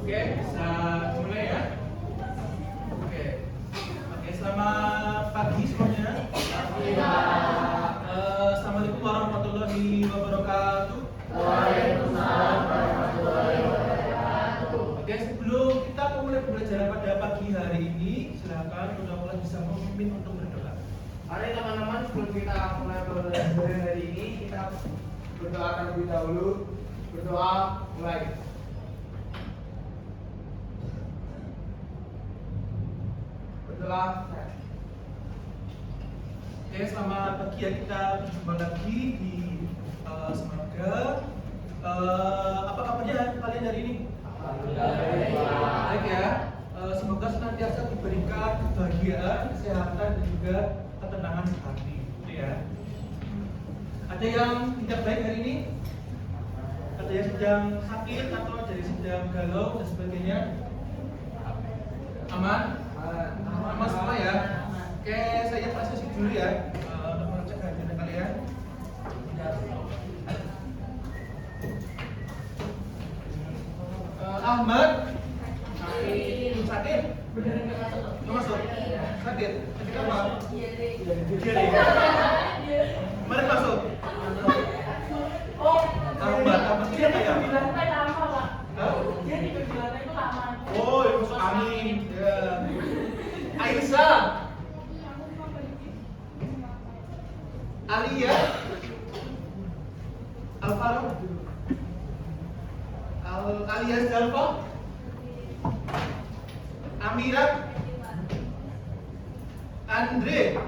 Oke, bisa mulai ya. Oke, selamat pagi semuanya. Assalamualaikum warahmatullahi wabarakatuh. Waalaikumsalam warahmatullahi wabarakatuh. Oke, sebelum kita mulai pembelajaran pada pagi hari ini, silakan mudah-mudahan bisa memimpin untuk berdoa. Mari teman-teman, sebelum kita mulai pembelajaran hari ini, kita berdoa terlebih dahulu. Berdoa mulai. Berdoa. Oke, selamat pagi ya, kita berjumpa lagi di Semoga. Apa kabarnya kalian hari ini? Baik ya. Semoga senantiasa diberikan kebahagiaan, kesehatan dan juga ketenangan hati. Gitu ya. Ada yang tidak baik hari ini? Ada yang sedang sakit atau ada yang sedang galau dan sebagainya? Aman? Aman semua ya? Oke, saya prasesi dulu ya untuk mengecek hadiah kalian. Ahmad sakit? Nggak masuk? Sakit? Sakit apa? Diare. Kemarin masuk? Ahmad dia kayak apa? Oh, yang masuk angin. Ya. Aisyah, Alia, Alvaro, alias Dalva, Amira, Andre,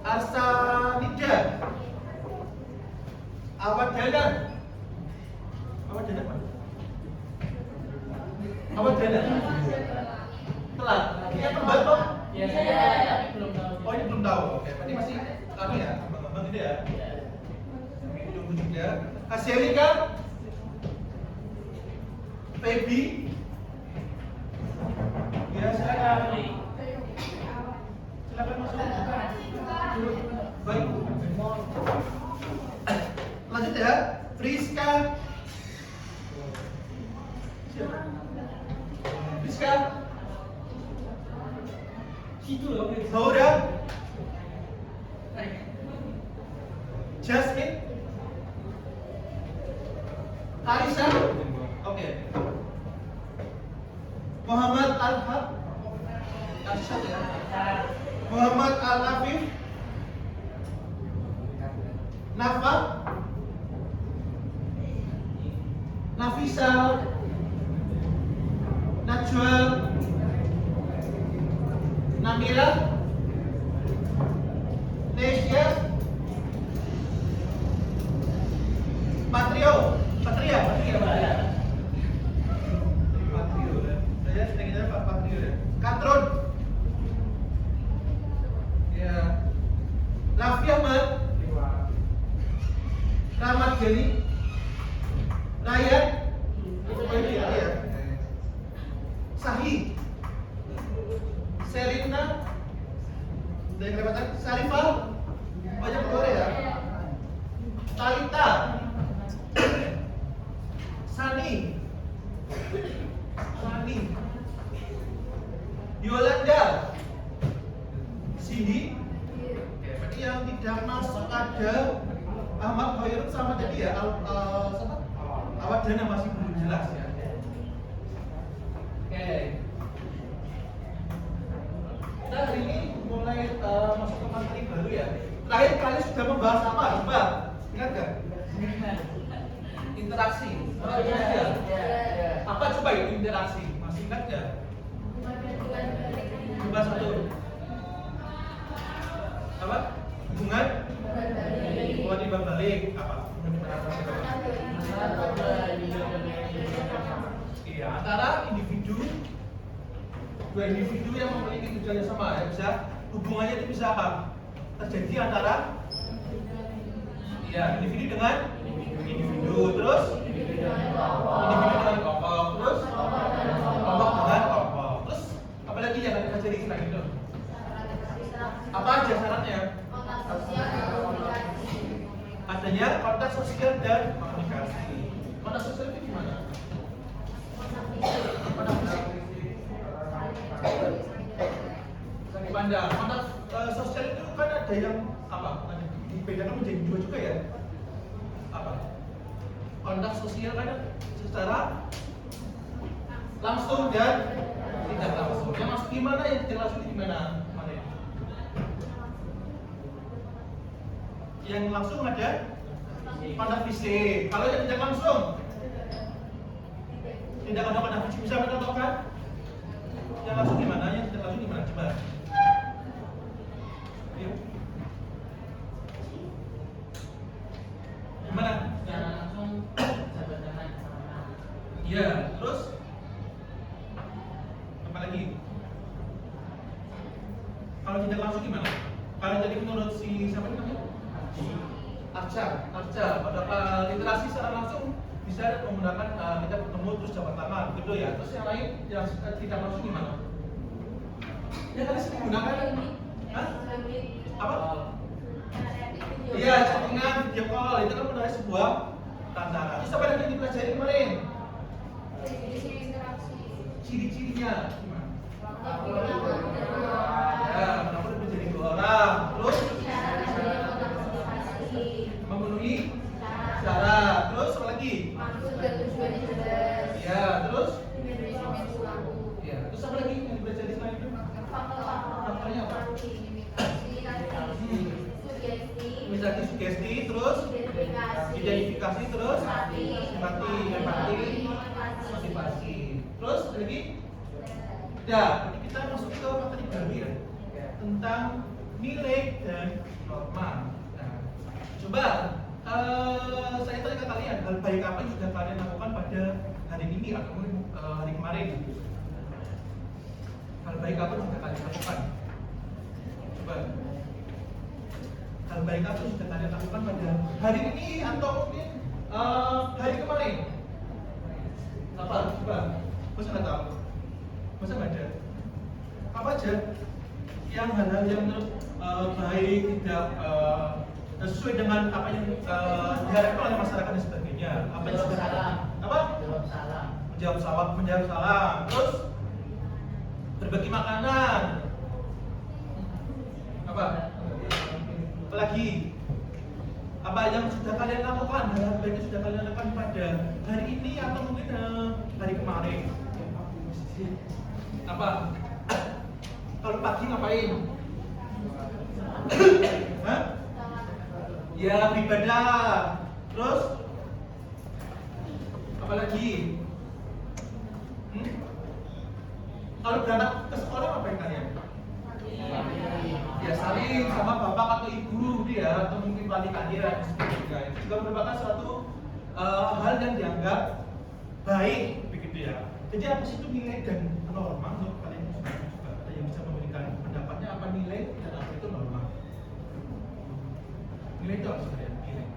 Arsanida, Awadana. Awadana apa? Awadana. Telat. Ini tempat kok? Iya, tapi belum tahu. Oh, ini belum tahu. Oke, berarti masih kami ya, abang-abang gitu ya. Kami tunggu juga. Asyarika, Feby, ya silakan. Silakan masuk. Baik. Lanjut ya, Friska. Siapa? Friska. Situ loh. Saura, Jasmine, Arisa, oke. Muhammad Al-Hab, Arsyad ya. Muhammad Al-Afif, Nafa, Nafisa, Najwa, Namira, Nesya, Patria. Saya sedang Pak Patrio ya. Katron. Ya. Raffi Ahmad. Rahmat Jeli. Ryan. Ya. Sahi. Selina. Dari Kalimantan. Sarifah. Banyak keluar ya. Talita. Sani, Yolanda, Cindy. Oke, berarti yang tidak masuk ada Ahmad Khairul sama tadi ya, Awadana masih belum jelas ya. Oke. Kita hari ini mulai masuk ke materi baru ya. Terakhir kali sudah membahas apa? Coba, ingat gak? Interaksi. Oh iya. Apa coba itu interaksi? Masih ingat ya? Coba satu. Apa? Hubungan? Oh, timbal balik. Apa? Iya, antara individu, dua individu yang memiliki tujuan yang sama ya, bisa hubungannya itu bisa apa? Terjadi antara ya individu dengan individu, terus individu dengan kelompok, terus kelompok dengan kelompok, terus apa lagi yang akan terjadi selain itu? Apa aja syaratnya? Adanya kontak sosial dan komunikasi. Kontak sosial itu gimana? Anda. Kontak sosial itu kan ada yang apa? Dibedakan menjadi dua juga ya. Apa? Kontak sosial kan secara langsung dan tidak langsung. Yang masuk gimana? Yang tidak langsung di mana? Mana ya? Yang langsung ada kontak fisik. Kalau yang tidak langsung, tidak ada kontak fisik, bisa mencontohkan? Yang langsung gimana? Yang tidak langsung gimana? Coba. Ayo. Gimana? Secara langsung sahabat tangan sama. Iya, terus apa lagi? Kalau tidak langsung gimana? Kalau jadi menurut si siapa namanya? Arca. Pada literasi secara langsung bisa menggunakan kita bertemu terus jabat tangan, gitu ya. Terus yang lain yang tidak langsung gimana? Ya kan sering menggunakan? Hah? Apa? Iya, chattingan, video call itu kan menarik sebuah tantangan. Terus apa lagi yang dipelajari kemarin? Ciri-cirinya gimana? Ya, kenapa lebih jadi 2 orang? Terus memenuhi syarat. Terus apa lagi? Ya, terus? Ya, terus apa lagi yang dipelajari selain itu? Faktornya apa? Misalnya sugesti, terus identifikasi, terus empati, motivasi. Terus apa lagi? Ya, jadi kita masuk ke materi baru ya tentang nilai dan norma. Nah, coba saya tanya ke kalian, hal baik apa yang sudah kalian lakukan pada hari ini atau hari kemarin? Hal baik apa yang sudah kalian lakukan? Coba. Hal baik apa yang sudah kalian lakukan pada hari ini atau mungkin hari kemarin? Apa? Coba. Masa nggak tahu? Masa nggak ada? Apa aja? Yang hal-hal yang menurut baik, tidak sesuai dengan apa yang diharapkan oleh masyarakat dan sebagainya. Apa yang sudah Salam. apa? Menjawab salam. Terus berbagi makanan. Apa? Apalagi? Apa yang sudah kalian lakukan? Hal baik yang sudah kalian lakukan pada hari ini atau mungkin hari kemarin? Apa? Kalau pagi ngapain? Hah? Ya, beribadah. Terus? Apa lagi? Kalau berangkat ke sekolah ngapain kalian? Ya saling sama bapak atau ibu dia atau mungkin wali kalian. Itu juga merupakan suatu hal yang dianggap baik begitu ya. Jadi apa sih itu nilai dan norma menurut kalian? Coba ada yang bisa memberikan pendapatnya apa nilai dan apa itu norma? Nilai itu apa sebenarnya? Nilai.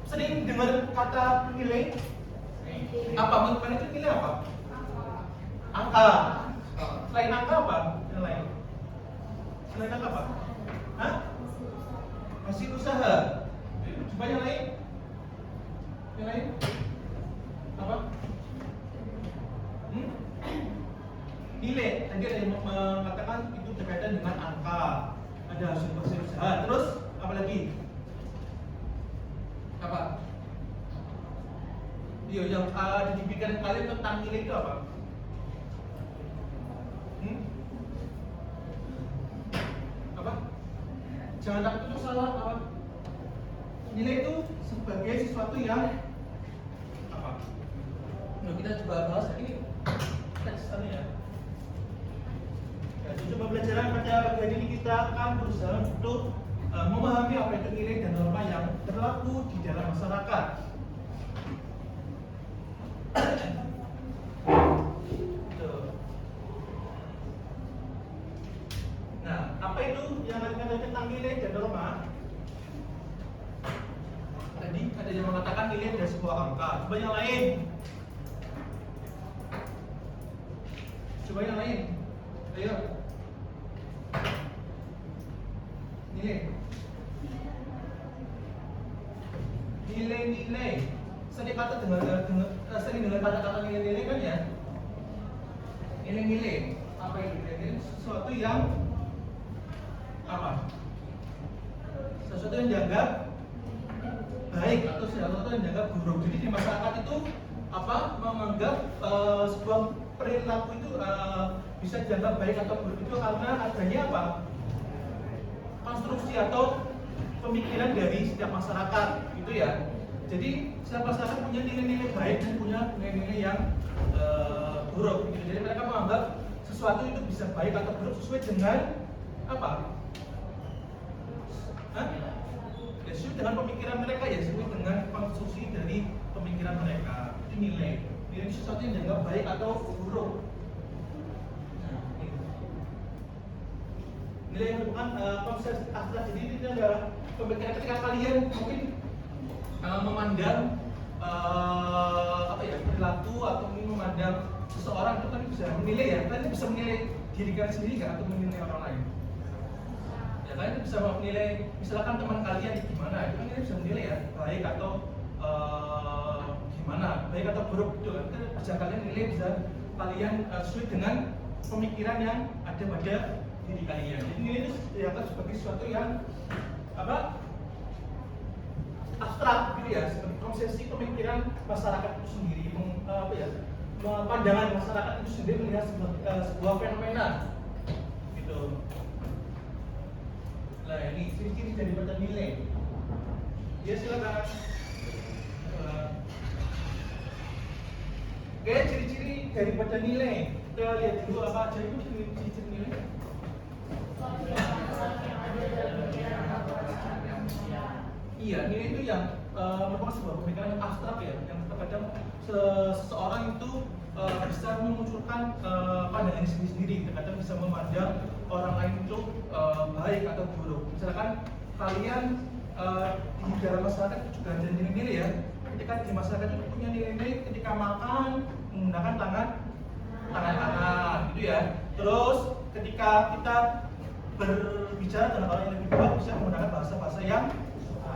Sering dengar kata nilai? Apa menurut kalian itu nilai apa? Angka. Selain angka apa? Yang lain? Selain angka apa? Hah? Hasil usaha. Coba yang lain? Yang lain? Apa? Nilai. Tadi ada yang mengatakan itu berkaitan dengan angka. Ada hasil usaha. Terus apa lagi? Apa? Iya, yang di pikiran kalian tentang nilai itu apa? Apa? Jangan takut itu salah apa? Nilai itu sebagai sesuatu yang apa? Nah, kita coba bahas ini teksnya ya. Jadi coba pelajaran pada bagian ini kita akan berusaha untuk memahami apa itu nilai dan norma yang berlaku di dalam masyarakat. Nah, apa itu yang katakan tentang nilai dan norma? Tadi ada yang mengatakan nilai dari sebuah angka. Coba yang lain. Coba yang lain. Ayo. Nilai. Nilai-nilai. Sering kata sering dengar kata-kata nilai-nilai kan ya? Nilai-nilai. apa itu? Ini sesuatu yang apa? Sesuatu yang dianggap baik atau sesuatu yang dianggap buruk. Jadi di masyarakat itu apa? Menganggap sebuah perilaku itu bisa dianggap baik atau buruk itu karena adanya apa? Konstruksi atau pemikiran dari setiap masyarakat, gitu ya. Jadi setiap masyarakat punya nilai-nilai baik dan punya nilai-nilai yang buruk. Gitu. Jadi mereka menganggap sesuatu itu bisa baik atau buruk sesuai dengan apa? Hah? Ya, sesuai dengan pemikiran mereka ya, sesuai dengan konstruksi dari pemikiran mereka. Itu nilai. Nilai sesuatu yang dianggap baik atau buruk. Nilai yang merupakan konsep abstrak. Jadi ini adalah pemikiran ketika kalian mungkin memandang apa ya, perilaku atau memandang seseorang itu kan bisa menilai ya, kalian bisa menilai diri kalian sendiri nggak atau menilai orang lain? Ya kalian bisa menilai, misalkan teman kalian gimana, itu kan kalian bisa menilai ya, baik atau gimana, baik atau buruk itu kan bisa kalian nilai, bisa kalian sesuai dengan pemikiran yang ada pada diri kalian. Jadi ini dianggap sebagai sesuatu yang apa? Abstrak gitu ya, seperti konsepsi pemikiran masyarakat itu sendiri, apa ya, pandangan masyarakat itu sendiri melihat sebuah fenomena gitu. Nah ini ciri-ciri daripada nilai. Ya silakan. Oke, ciri-ciri daripada nilai. Kita lihat dulu apa aja itu ciri-ciri nilai. Iya, nilai itu yang merupakan sebuah pemikiran yang abstrak ya, yang terkadang seseorang itu bisa memunculkan pandangan sendiri-sendiri, terkadang bisa memandang orang lain itu baik atau buruk. Misalkan kalian di dalam masyarakat itu juga ada nilai-nilai ya. Ketika di masyarakat itu punya nilai-nilai ketika makan menggunakan tangan kanan, gitu ya. Terus ketika kita berbicara dengan orang yang lebih tua bisa menggunakan bahasa-bahasa yang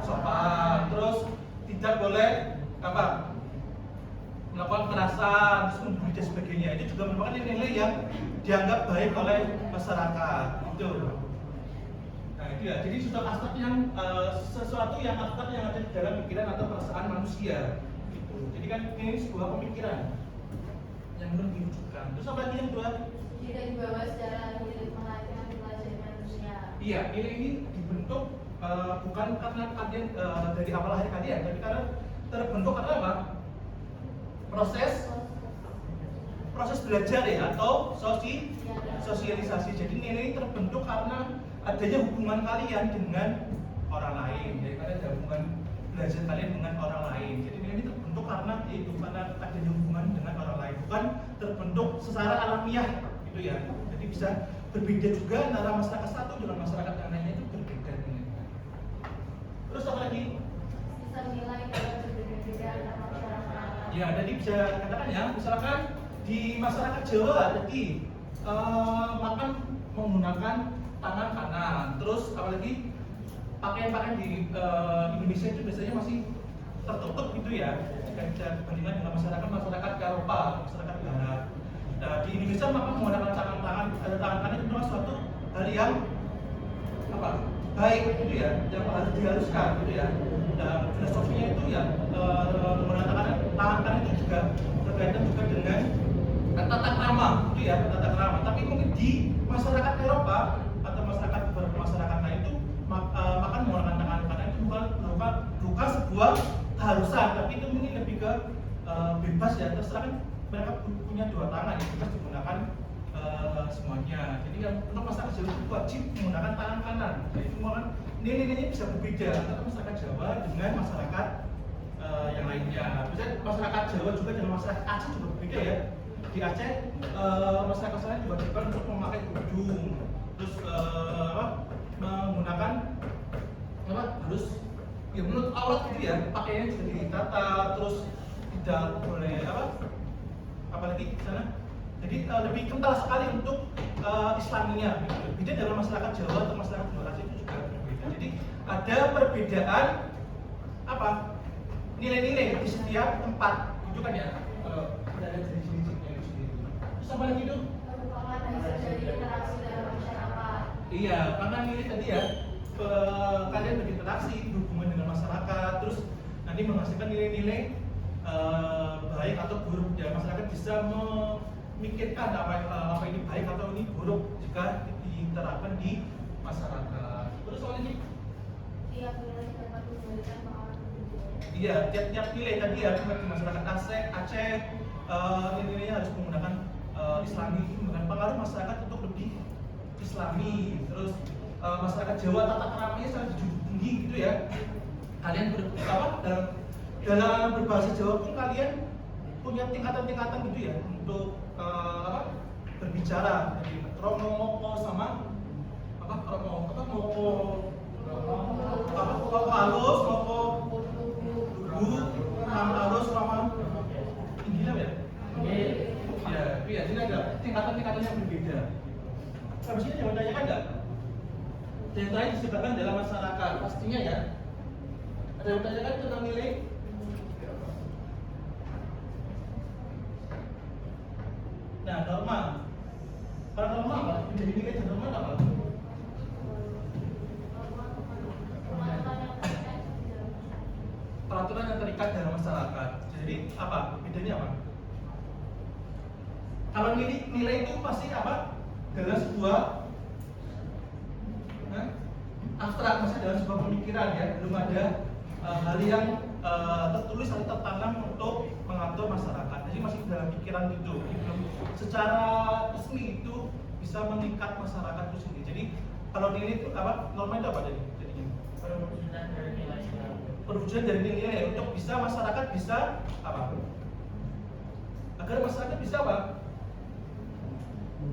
sopan, terus tidak boleh apa melakukan kekerasan, terus membuli dan sebagainya. Ini juga merupakan nilai yang dianggap baik oleh masyarakat, gitu. Nah itu ya, jadi sudah abstrak yang sesuatu yang abstrak yang ada di dalam pikiran atau perasaan manusia, gitu. Jadi kan ini sebuah pemikiran yang belum diwujudkan. Terus apa lagi yang kedua? Tidak dibawa secara hidup melahirkan pelajari manusia. Iya, nilai ini dibentuk bukan karena kalian dari awal lahir kalian, tapi karena terbentuk karena apa? Proses belajar ya, atau sosialisasi. Jadi nilai ini terbentuk karena adanya hubungan kalian dengan orang lain. Jadi kalian ada hubungan belajar kalian dengan orang lain. Jadi nilai ini terbentuk karena itu, karena adanya hubungan dengan orang lain, bukan terbentuk secara alamiah gitu ya. Jadi bisa berbeda juga antara masyarakat satu dengan masyarakat yang lainnya, itu berbeda nilainya. Terus apa lagi? Sistem nilai dapat berbeda-beda antar masyarakat. Ya, jadi bisa katakan ya, misalkan di masyarakat Jawa jadi makan menggunakan tangan kanan. Terus apalagi pakaian-pakaian di Indonesia itu biasanya masih tertutup gitu ya. Jika kita bandingkan dengan masyarakat Eropa, masyarakat Barat. Nah, di Indonesia makan menggunakan tangan kanan itu adalah suatu hal yang apa? Baik gitu ya, yang harus diharuskan gitu ya. Dan filosofinya itu ya menggunakan tangan kanan itu juga berkaitan juga dengan tata krama gitu ya, tata krama. Tapi mungkin di masyarakat Eropa atau masyarakat beberapa masyarakat lain itu makan menggunakan tangan kanan itu bukan sebuah keharusan, tapi itu mungkin lebih ke bebas ya, terserah kan mereka punya dua tangan yang bebas digunakan semuanya. Jadi yang untuk masyarakat Jawa itu wajib menggunakan tangan kanan. Nah, itu kan nilai-nilainya bisa berbeda antara masyarakat Jawa dengan masyarakat yang lainnya. Misalnya masyarakat Jawa juga dengan masyarakat Aceh juga berbeda ya. Di Aceh masyarakat sana juga diwajibkan untuk memakai kerudung, terus menggunakan harus ya menurut aurat gitu ya, pakaiannya juga ditata, terus tidak boleh apalagi di sana. Jadi lebih kental sekali untuk Islaminya. Gitu. Beda dengan masyarakat Jawa atau masyarakat luar Aceh itu juga berbeda. Jadi ada perbedaan nilai-nilai di setiap tempat, itu kan ya. Kalau ada ciri-cirinya itu sendiri. Terus apa lagi itu? Merupakan hasil Iya, karena nilai tadi ya kalian berinteraksi, berhubungan dengan masyarakat, terus nanti menghasilkan nilai-nilai baik atau buruk. Ya, masyarakat bisa memikirkan apa ini baik atau ini buruk jika diterapkan di masyarakat. Terus soal ini? Tiap nilai dapat memberikan pengalaman budaya. Iya, tiap-tiap nilai tadi ya di masyarakat Aceh nilai-nilainya harus menggunakan Islami, menggunakan pengaruh masyarakat untuk lebih Islami. Terus masyarakat Jawa tata keramanya sangat dijunjung tinggi gitu ya. Kalian dalam berbahasa Jawa pun kalian punya tingkatan-tingkatan gitu ya untuk berbicara. Jadi kromo, moko sama moko halus, moko dugu, halus sama tinggi lah ya. Ya, jadi ada tingkatan-tingkatan yang berbeda. Habis ini jangan tanyakan nggak? Yang lain disebutkan dalam masyarakat, pastinya ya. Ada yang tanyakan tentang nilai? Nah, norma. Kalau norma apa? Menjadi nilai dan norma apa? Peraturan yang terikat dalam masyarakat. Jadi apa? Bedanya apa? Kalau nilai itu pasti apa? Dalam sebuah abstrak, maksudnya dalam sebuah pemikiran ya, belum ada hal yang tertulis atau tertanam untuk mengatur masyarakat. Jadi masih dalam pikiran itu, belum secara resmi itu bisa mengikat masyarakat itu sendiri. Jadi kalau nilai itu apa? Norma itu apa jadi? Jadinya Perwujudan dari nilai. perwujudan dari nilai ya, untuk bisa masyarakat bisa apa? Agar masyarakat bisa apa?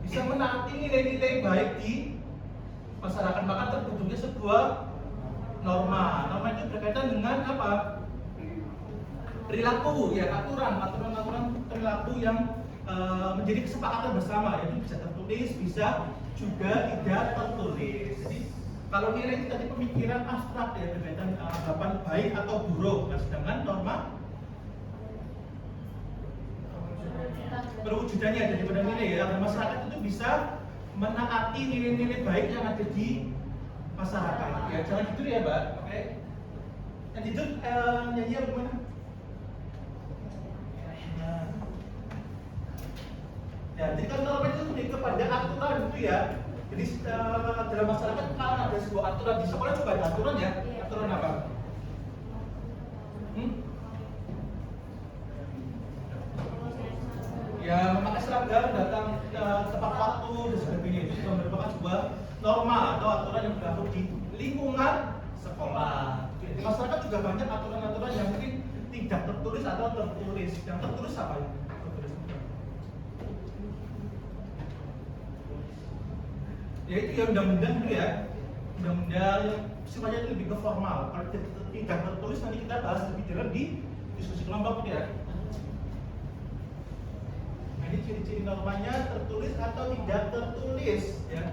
Bisa menaati nilai-nilai baik di masyarakat, maka terbentuknya sebuah norma. Norma itu berkaitan dengan apa? Perilaku, ya, aturan perilaku yang menjadi kesepakatan bersama, yaitu bisa tertulis, bisa juga tidak tertulis. Jadi kalau nilai itu tadi pemikiran abstrak ya, berkaitan anggapan baik atau buruk. Nah, sedangkan norma perwujudannya daripada nilai ya, agar masyarakat itu bisa menaati nilai-nilai baik yang ada di masyarakat. Ya, jangan tidur ya, Mbak. Oke. Yang tidur nyanyi apa gimana? Ya, jadi kan norma itu lebih kepada aturan gitu ya. Jadi dalam masyarakat kalau ada sebuah aturan, di sekolah juga ada aturan ya. Aturan apa? Ya, memakai seragam, datang tepat waktu dan sebagainya, itu juga merupakan sebuah norma atau aturan yang berlaku di lingkungan sekolah. Di masyarakat juga banyak aturan-aturan yang mungkin tidak tertulis atau tertulis. Yang tertulis apa ya? Ya itu ya undang-undang itu ya, undang-undang yang sifatnya itu lebih ke formal. Kalau tidak tertulis nanti kita bahas lebih dalam di diskusi kelompok ya. Ini ciri-ciri normanya tertulis atau tidak tertulis ya.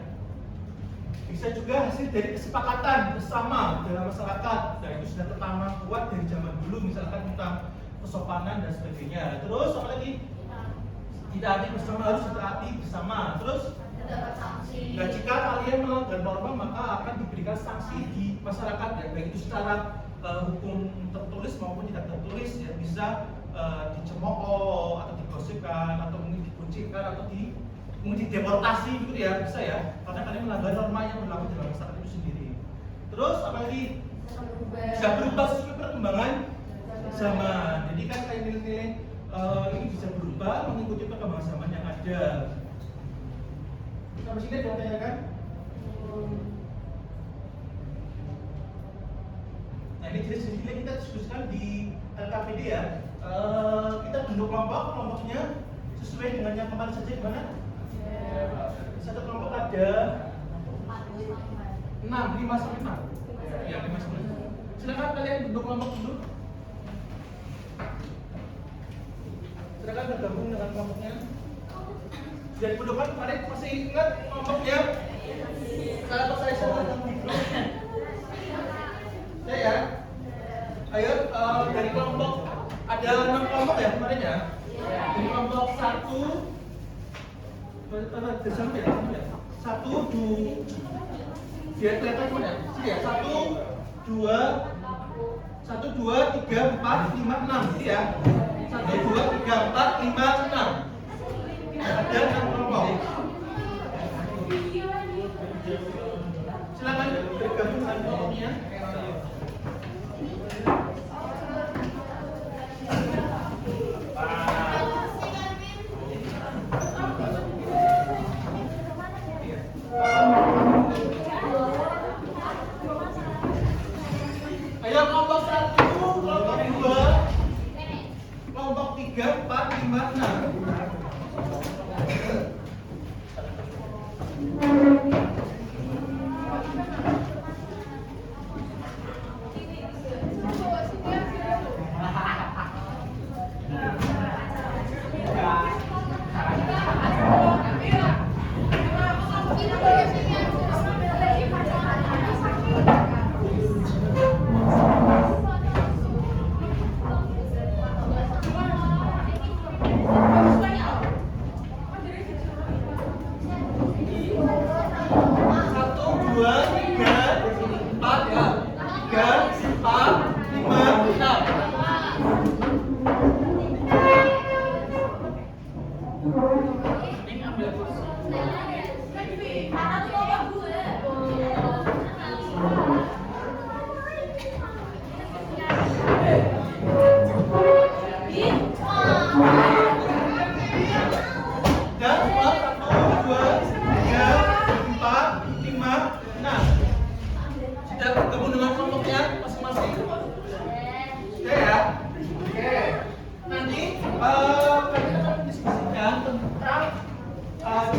Bisa juga hasil dari kesepakatan bersama dalam masyarakat. Nah, itu sudah tertanam kuat dari zaman dulu, misalkan tentang kesopanan dan sebagainya. Terus apa lagi? Ditaati bersama, harus ditaati bersama. Terus Dapat sanksi. nah, jika kalian melanggar norma maka akan diberikan sanksi di masyarakat ya, baik itu secara hukum tertulis maupun tidak tertulis ya, bisa dicemooh atau digosipkan atau mungkin dikuncikan atau mungkin dideportasi gitu ya, bisa ya, karena kalian melanggar norma yang berlaku dalam masyarakat itu sendiri. Terus apa lagi? Bisa berubah sesuai perkembangan zaman. Jadi kan kayak nilai-nilai ini bisa berubah mengikuti perkembangan zaman yang ada. Sampai sini ada yang tanyakan? Nah, ini jenis-jenisnya kita diskusikan di LKPD ya. Kita bentuk kelompoknya sesuai dengan yang kemarin saja gimana? Satu kelompok ada 5 sampai 6. Ya, 5 sampai 6. Silakan kalian bentuk kelompok dulu. Silakan bergabung dengan kelompoknya. Jadi pendopan kemarin masih ingat kelompoknya? Kalau saya tentang grup. Ya. Ayo dari kelompok ada 6 kelompok ya kemarin ya. Dari kelompok 1 bersama ya. 1, 2, biar kelihatan mana? Sini ya, 1, 2, 3, 4, 5, 6 gitu ya. 1, 2, 3, 4, 5, 6. Ada 6 kelompok. Silakan bergabung dengan kelompoknya. Ayo kelompok 1, kelompok 2, kelompok 3, 4, 5, 6.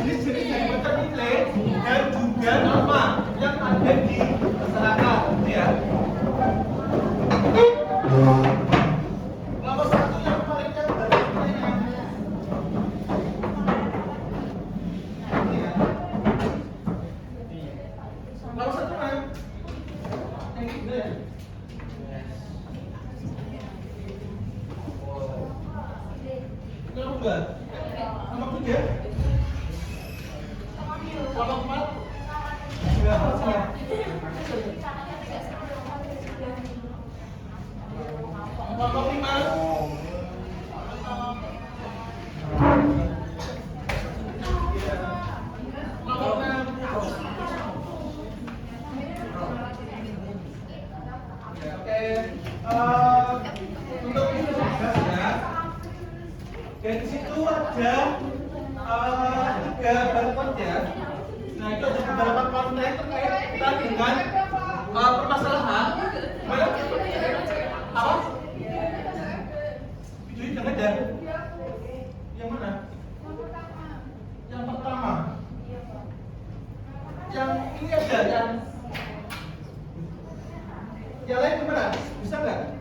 Jenis-jenis yang ternilai dan juga norma yang ada di masyarakat, gitu ya. Kelompok 1 yang paling cepat ini ya. Kelompok 1 mana? Yang ini ya. Kelompok 2. Kelompok 3. Kelompok 4. Enggak masalah. Kelompok 5. Kelompok 6. Oke. Untuk itu tugasnya. Dan di situ ada 3 barcode ya. Nah itu ada beberapa konten terkait dengan permasalahan. Apa? Video yang ada. Yang mana? Yang pertama. Yang ini ada yang lain gimana? Bisa nggak?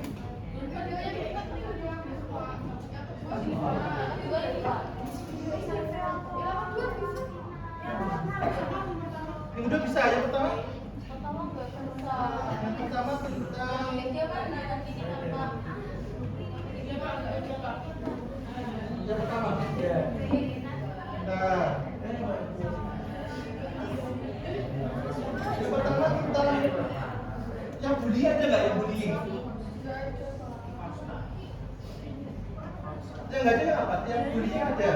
Yang udah bisa, yang pertama? Yang pertama tentang yang pertama. Nah, yang pertama tentang yang bullying ada nggak yang bullying? Yang nggak ada apa? Yang bullying ada.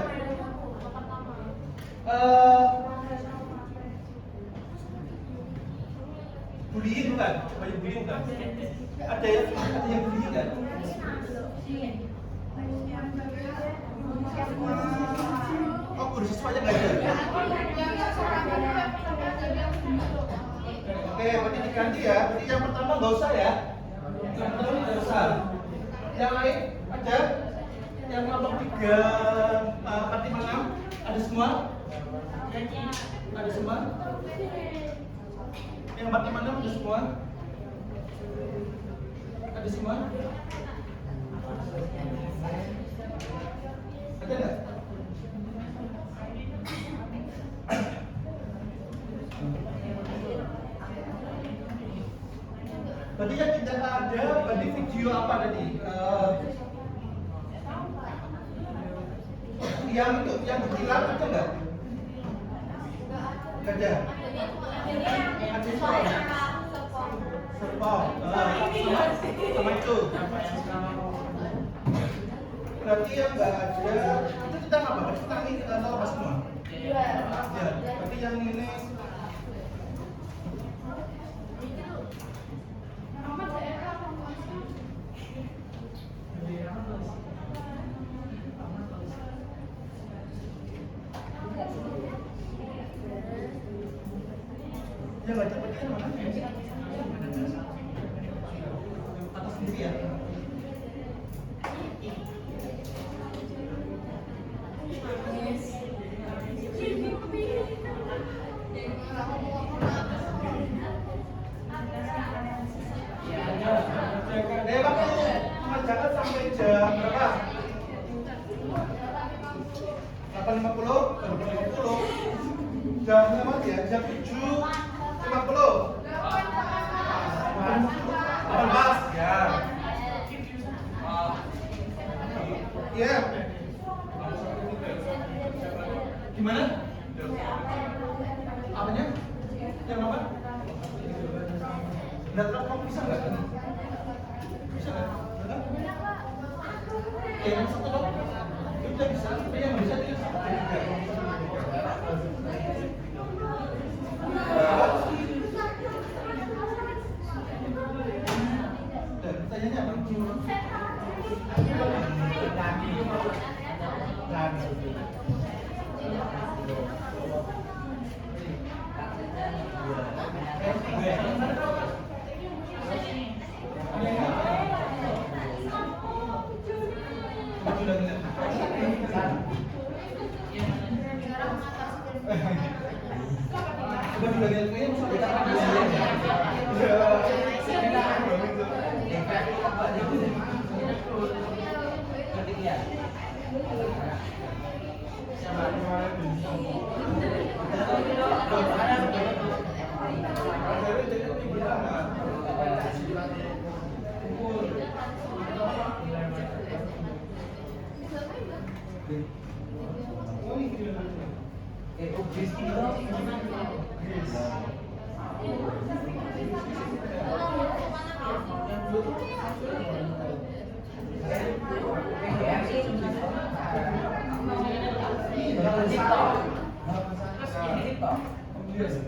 Bullying bukan? Banyak bullying bukan? Ada yang bullying kan? Oh, guru siswanya nggak ada. Oke, berarti diganti ya. Berarti yang pertama nggak usah ya. Yang pertama nggak usah. Yang lain ada? Yang kelompok 3, 4, 5, 6 ada semua? Ada semua? Yang 4, 5, 6 ada semua? Ada semua? Ada nggak? Berarti yang tidak ada, berarti video apa tadi? Yang itu, yang dibilang ada nggak? Nggak Gajah. Serpong. Sama itu. Berarti yang nggak ada itu tentang apa? Berarti tentang ini tahu apa semua? Ya. Berarti yang ini yang baca berarti yang mana? Atas sendiri ya? Dewa tuh mengerjakan sampai jam berapa? 8.50? Jam lewat ya? Jam 7.50? 18 ya. Iya. Gimana? Apanya? Yang apa? Data kamu bisa nggak? Bisa nggak? Yang satu dong? Itu bisa, tapi yang bisa dia pertanyaannya apa?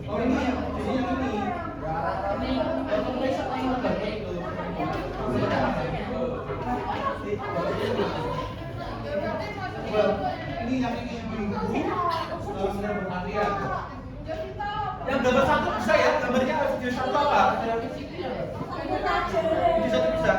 Oh ini yang ini. Ini yang berharian. Yang gambar satu bisa ya? Gambarnya video satu apa? Video satu bisa.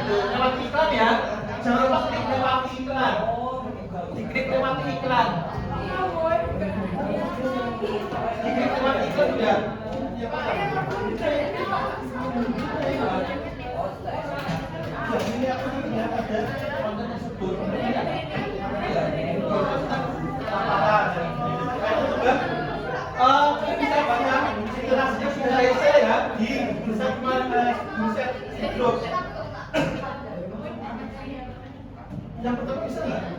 Lewat iklan ya, jangan lupa klik lewat iklan. Diklik lewat iklan. Diklik lewat iklan ya. Ini aku lihat ada konten tersebut. Bisa baca literasinya sudah saya ya di Buset Grup. Yang pertama bisa nggak?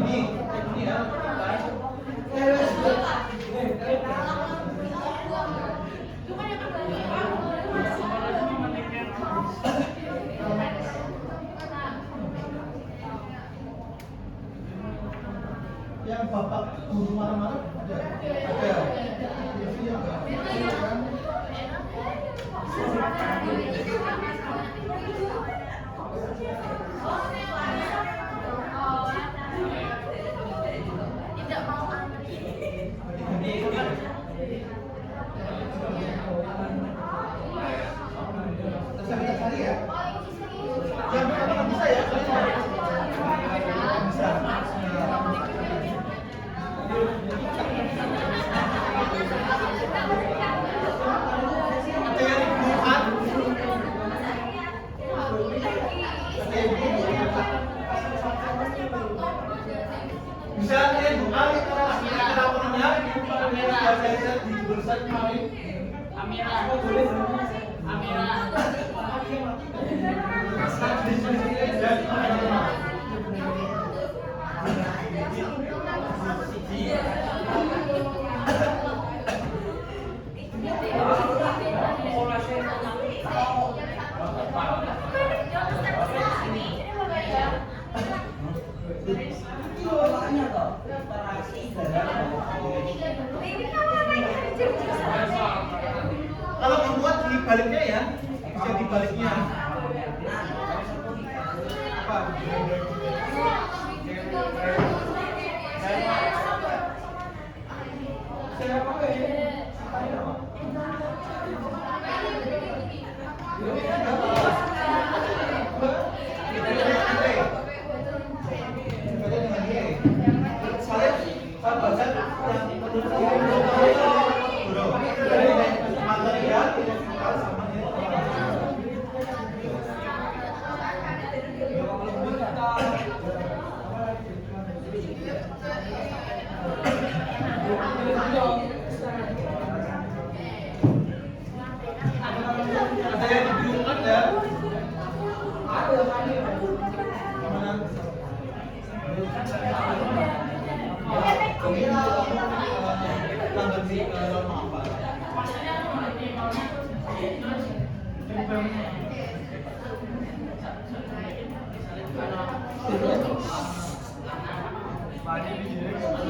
Ini ya. Yang bapak guru marah-marah ada. Ini yang kemarin? Amira. Kalau membuat dibaliknya ya, bisa dibaliknya. Apa? Ada yang dibingungkan ya? Tanggapi norma apa?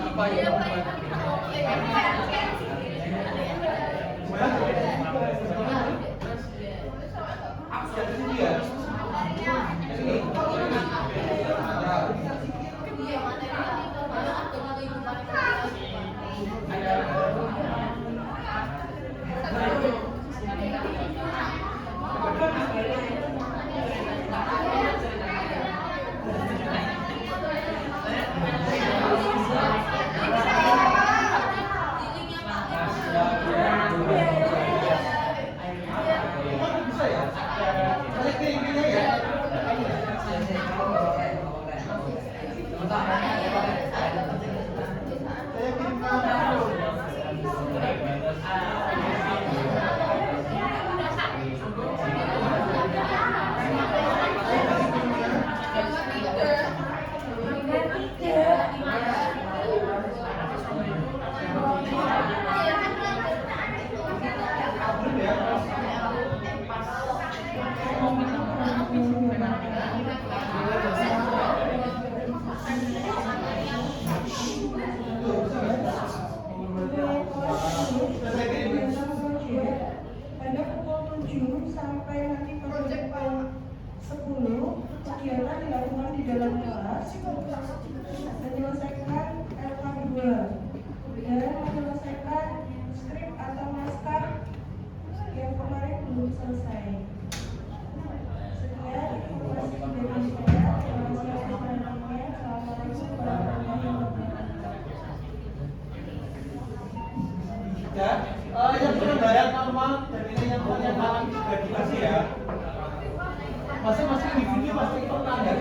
Apa ya? Pada pukul 7 sampai nanti pukul 10 kegiatan dilakukan di dalam kelas, menyelesaikan LK2 dan menyelesaikan skrip atau naskah yang kemarin belum selesai. Sekian informasi dari saya. Assalamualaikum warahmatullahi wabarakatuh. Ya, yang pengendalian normal dan ini yang akan juga dikasih ya. Masing-masing individu pasti pernah ya.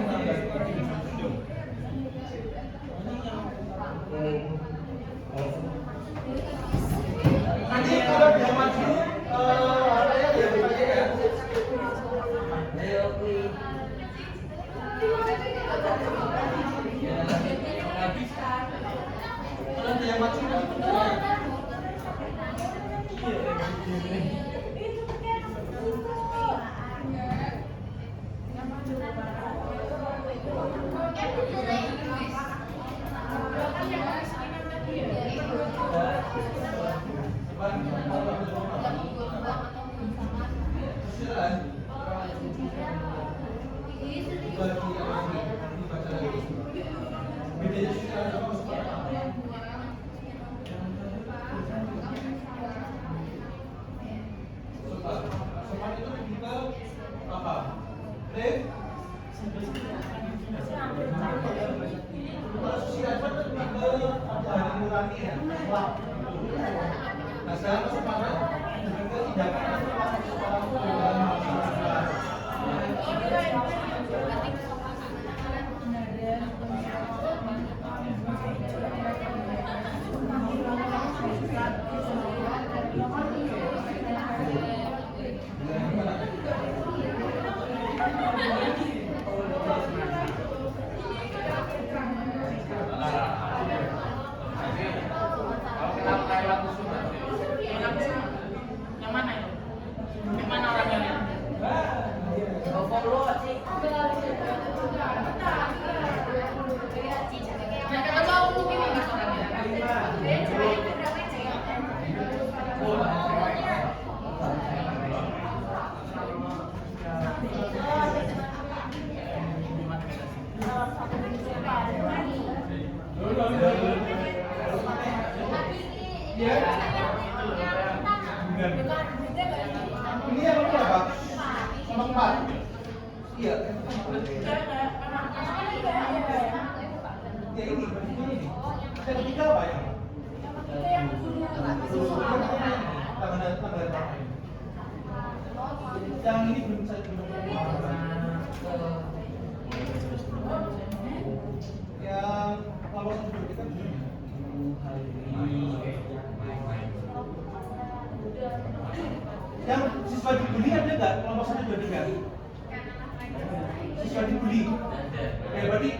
Nanti kalau dia maju, harganya dia dipakai ya. Nanti yang maju Ini yang berapa? Sama 4. Iya. Ya ini. Yang ketiga apa ya? Yang ini belum saya yang lawas itu kita yang siswa dibully ada nggak kelompok 1, 2, 3? Siswa dibully ya berarti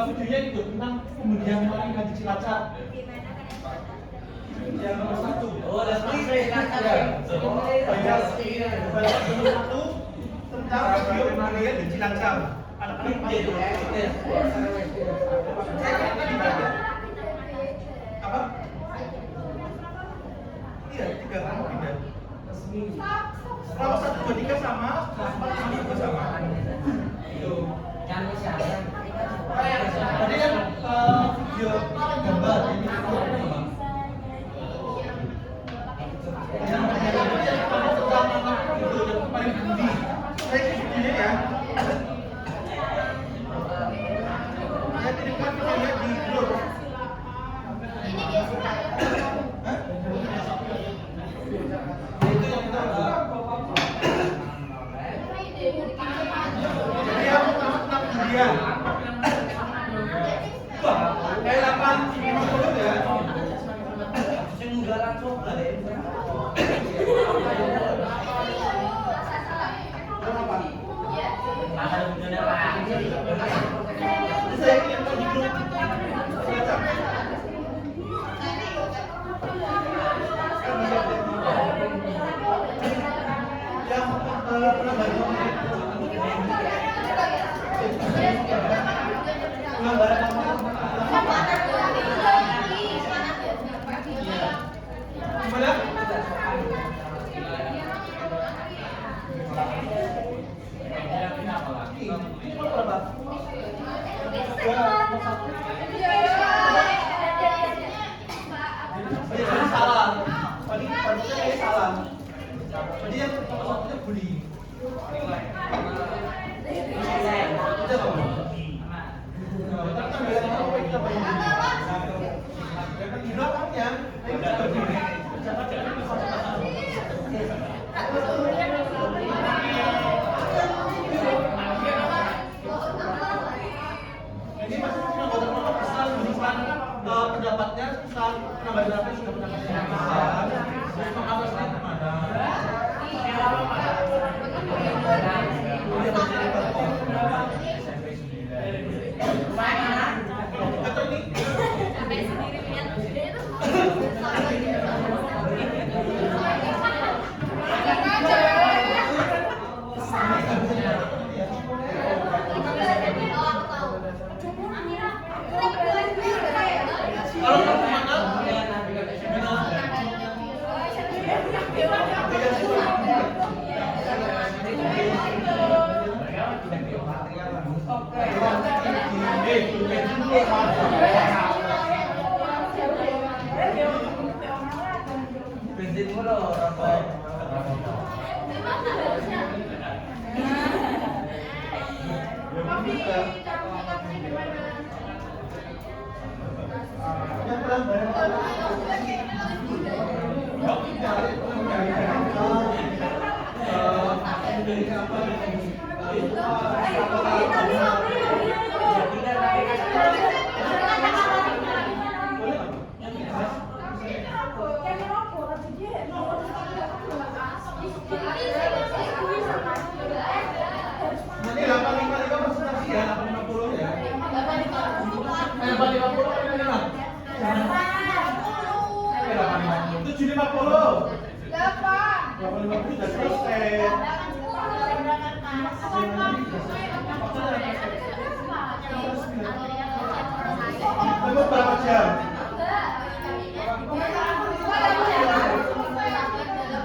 videonya itu tentang pembulian orang yang di Cilacap yang nomor 1. Oh, Leslie. Banyak nomor 1 tentang video pembulian di Cilacap anak-anak itu apa? Iya, 3 orang pindah. Kalau 1, 2, 3 sama, 4 juga sama. Itu. Tadi kan video gambar ini sama. Yang paling tinggi. Saya videonya ya. Ya tidak kan kita lihat di grup. Ini biasa Pak. Hah? Itu yang kita jadi aku tentang dia. Wah, kayak 850 ya. Sing enggak langsung balik. Ada videonya Pak. Saya yang di grup. Cilacap. Yang pernah bantu salah. Tadi saya salah. Tadi yang satunya bully. Ini masih anggota bisa menyimpan pendapatnya saat penambahan data sudah pendapat terus mengatasnya kemana? Atau ini? Kalau kamu mana? Bensin mulu rokok. Yang perang Nanti 855 presentasi ya, 850 ya. 850 ini mana? 750. 850 sudah selesai. Tunggu berapa jam?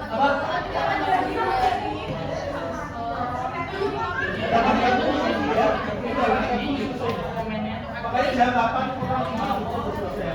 Apa? 850 ya. Makanya jam 8 kurang 5 selesai.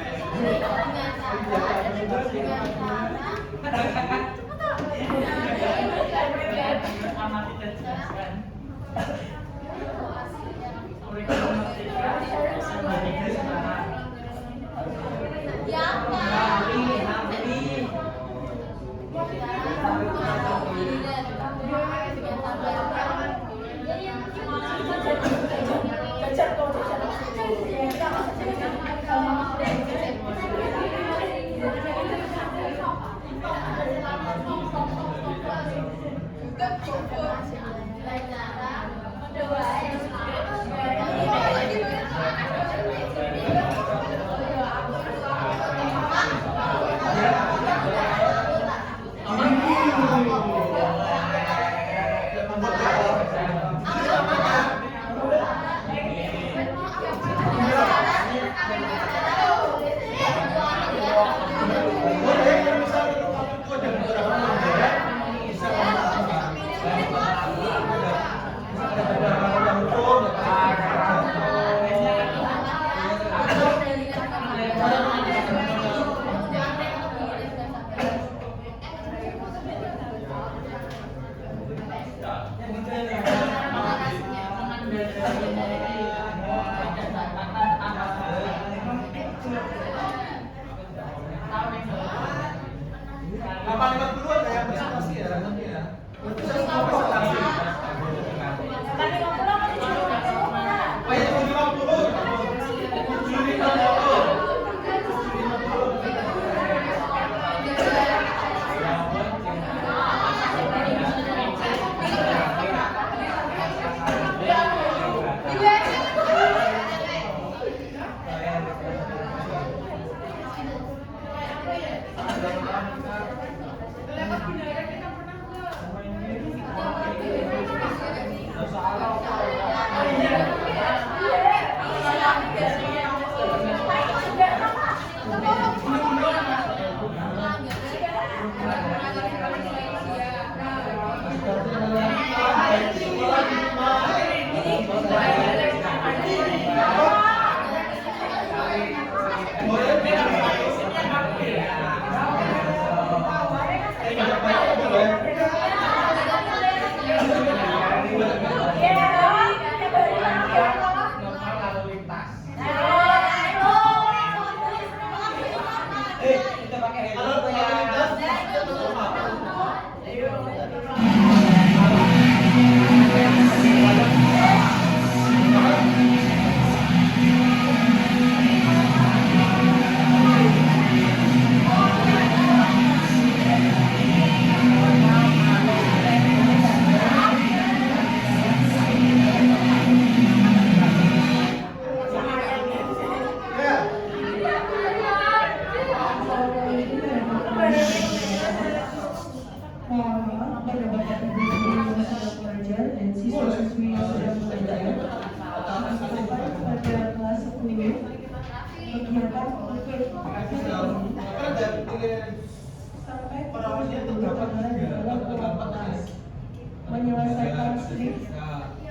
menyelesaikan skrip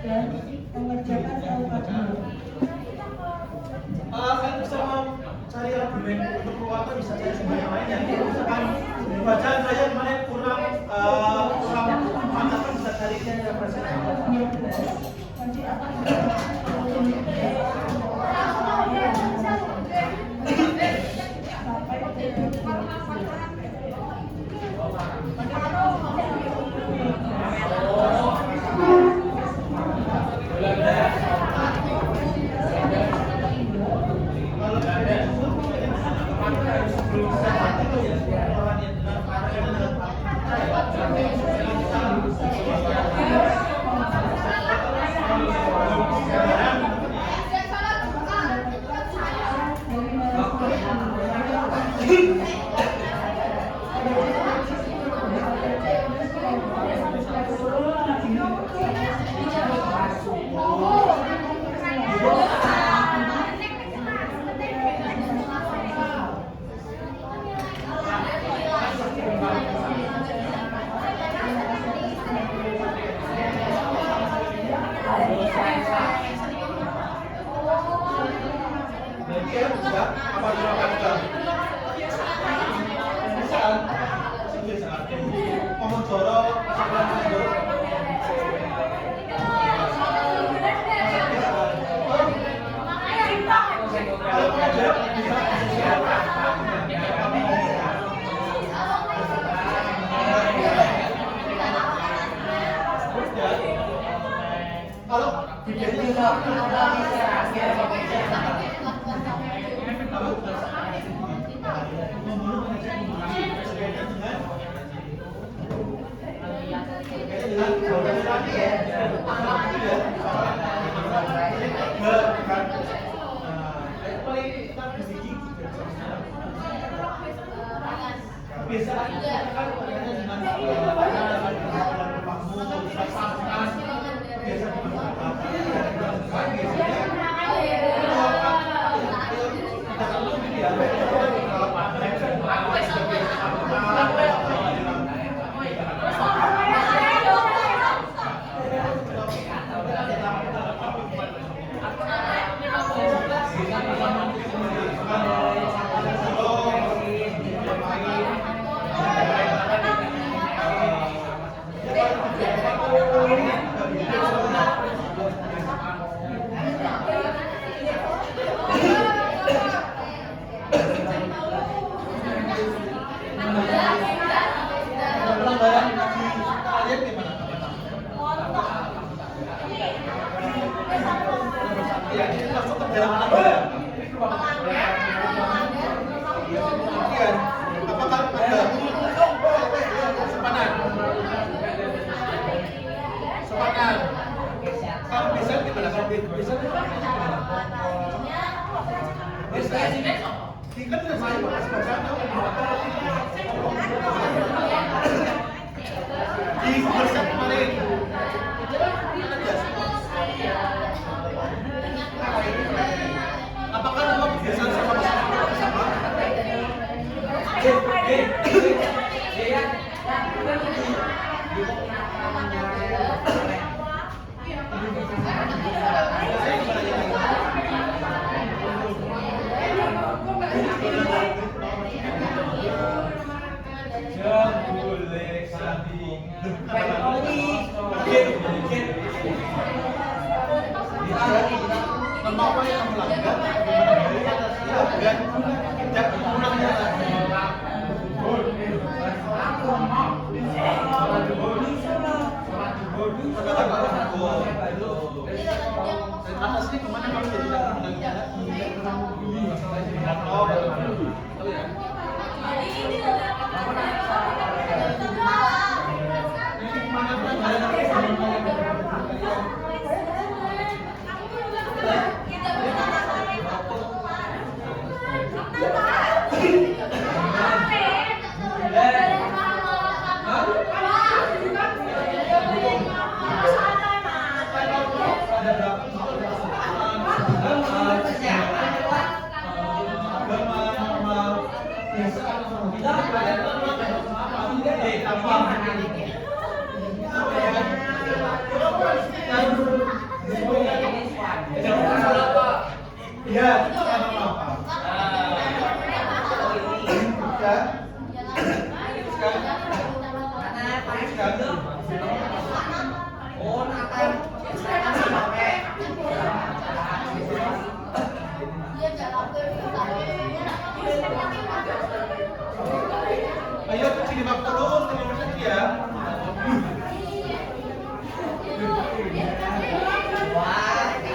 dan mengerjakan LKM. Kalian bisa cari argumen untuk keluarga, bisa cari sumber yang lainnya. Misalkan bacaan saya kemarin kurang mantap, kan bisa cari referensi. Nanti akan Biasa kan ayo ke sini 50 terima kasih ya. Wah, lagi.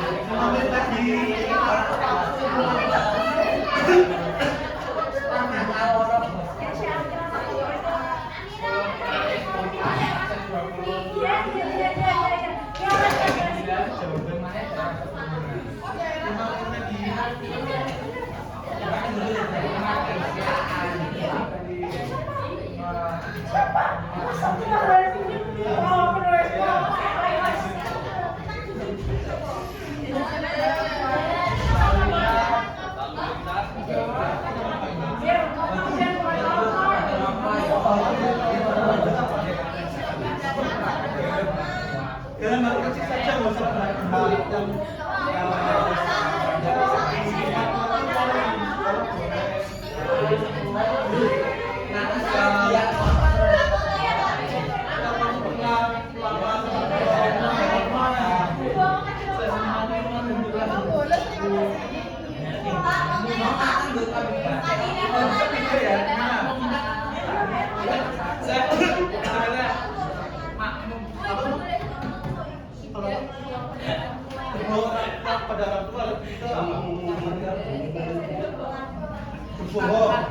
bohong.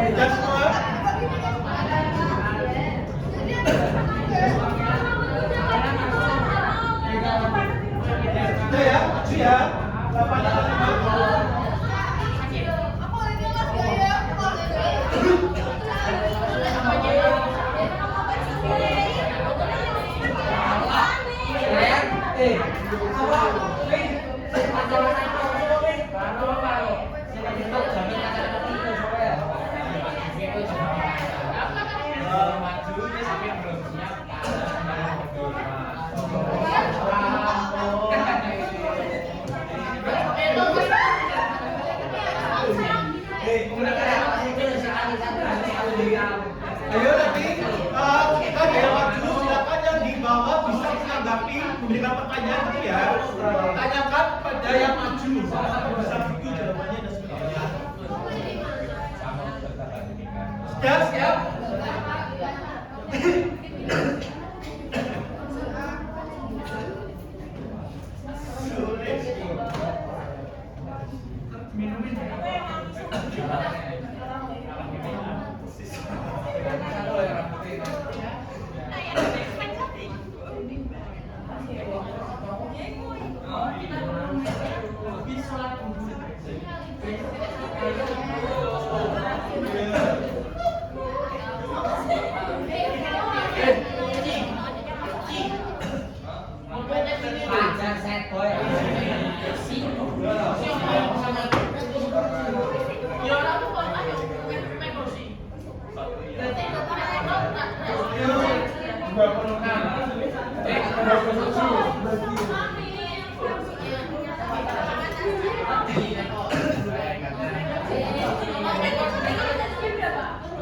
Udah semua? Udah ya, maju ya. 8 Ayo nanti kita biar maju, silakan yang di bawah bisa menanggapi, memberikan pertanyaan gitu ya. Tanyakan pada yang maju, bisa begitu jawabannya dan sebagainya. Siap, siap.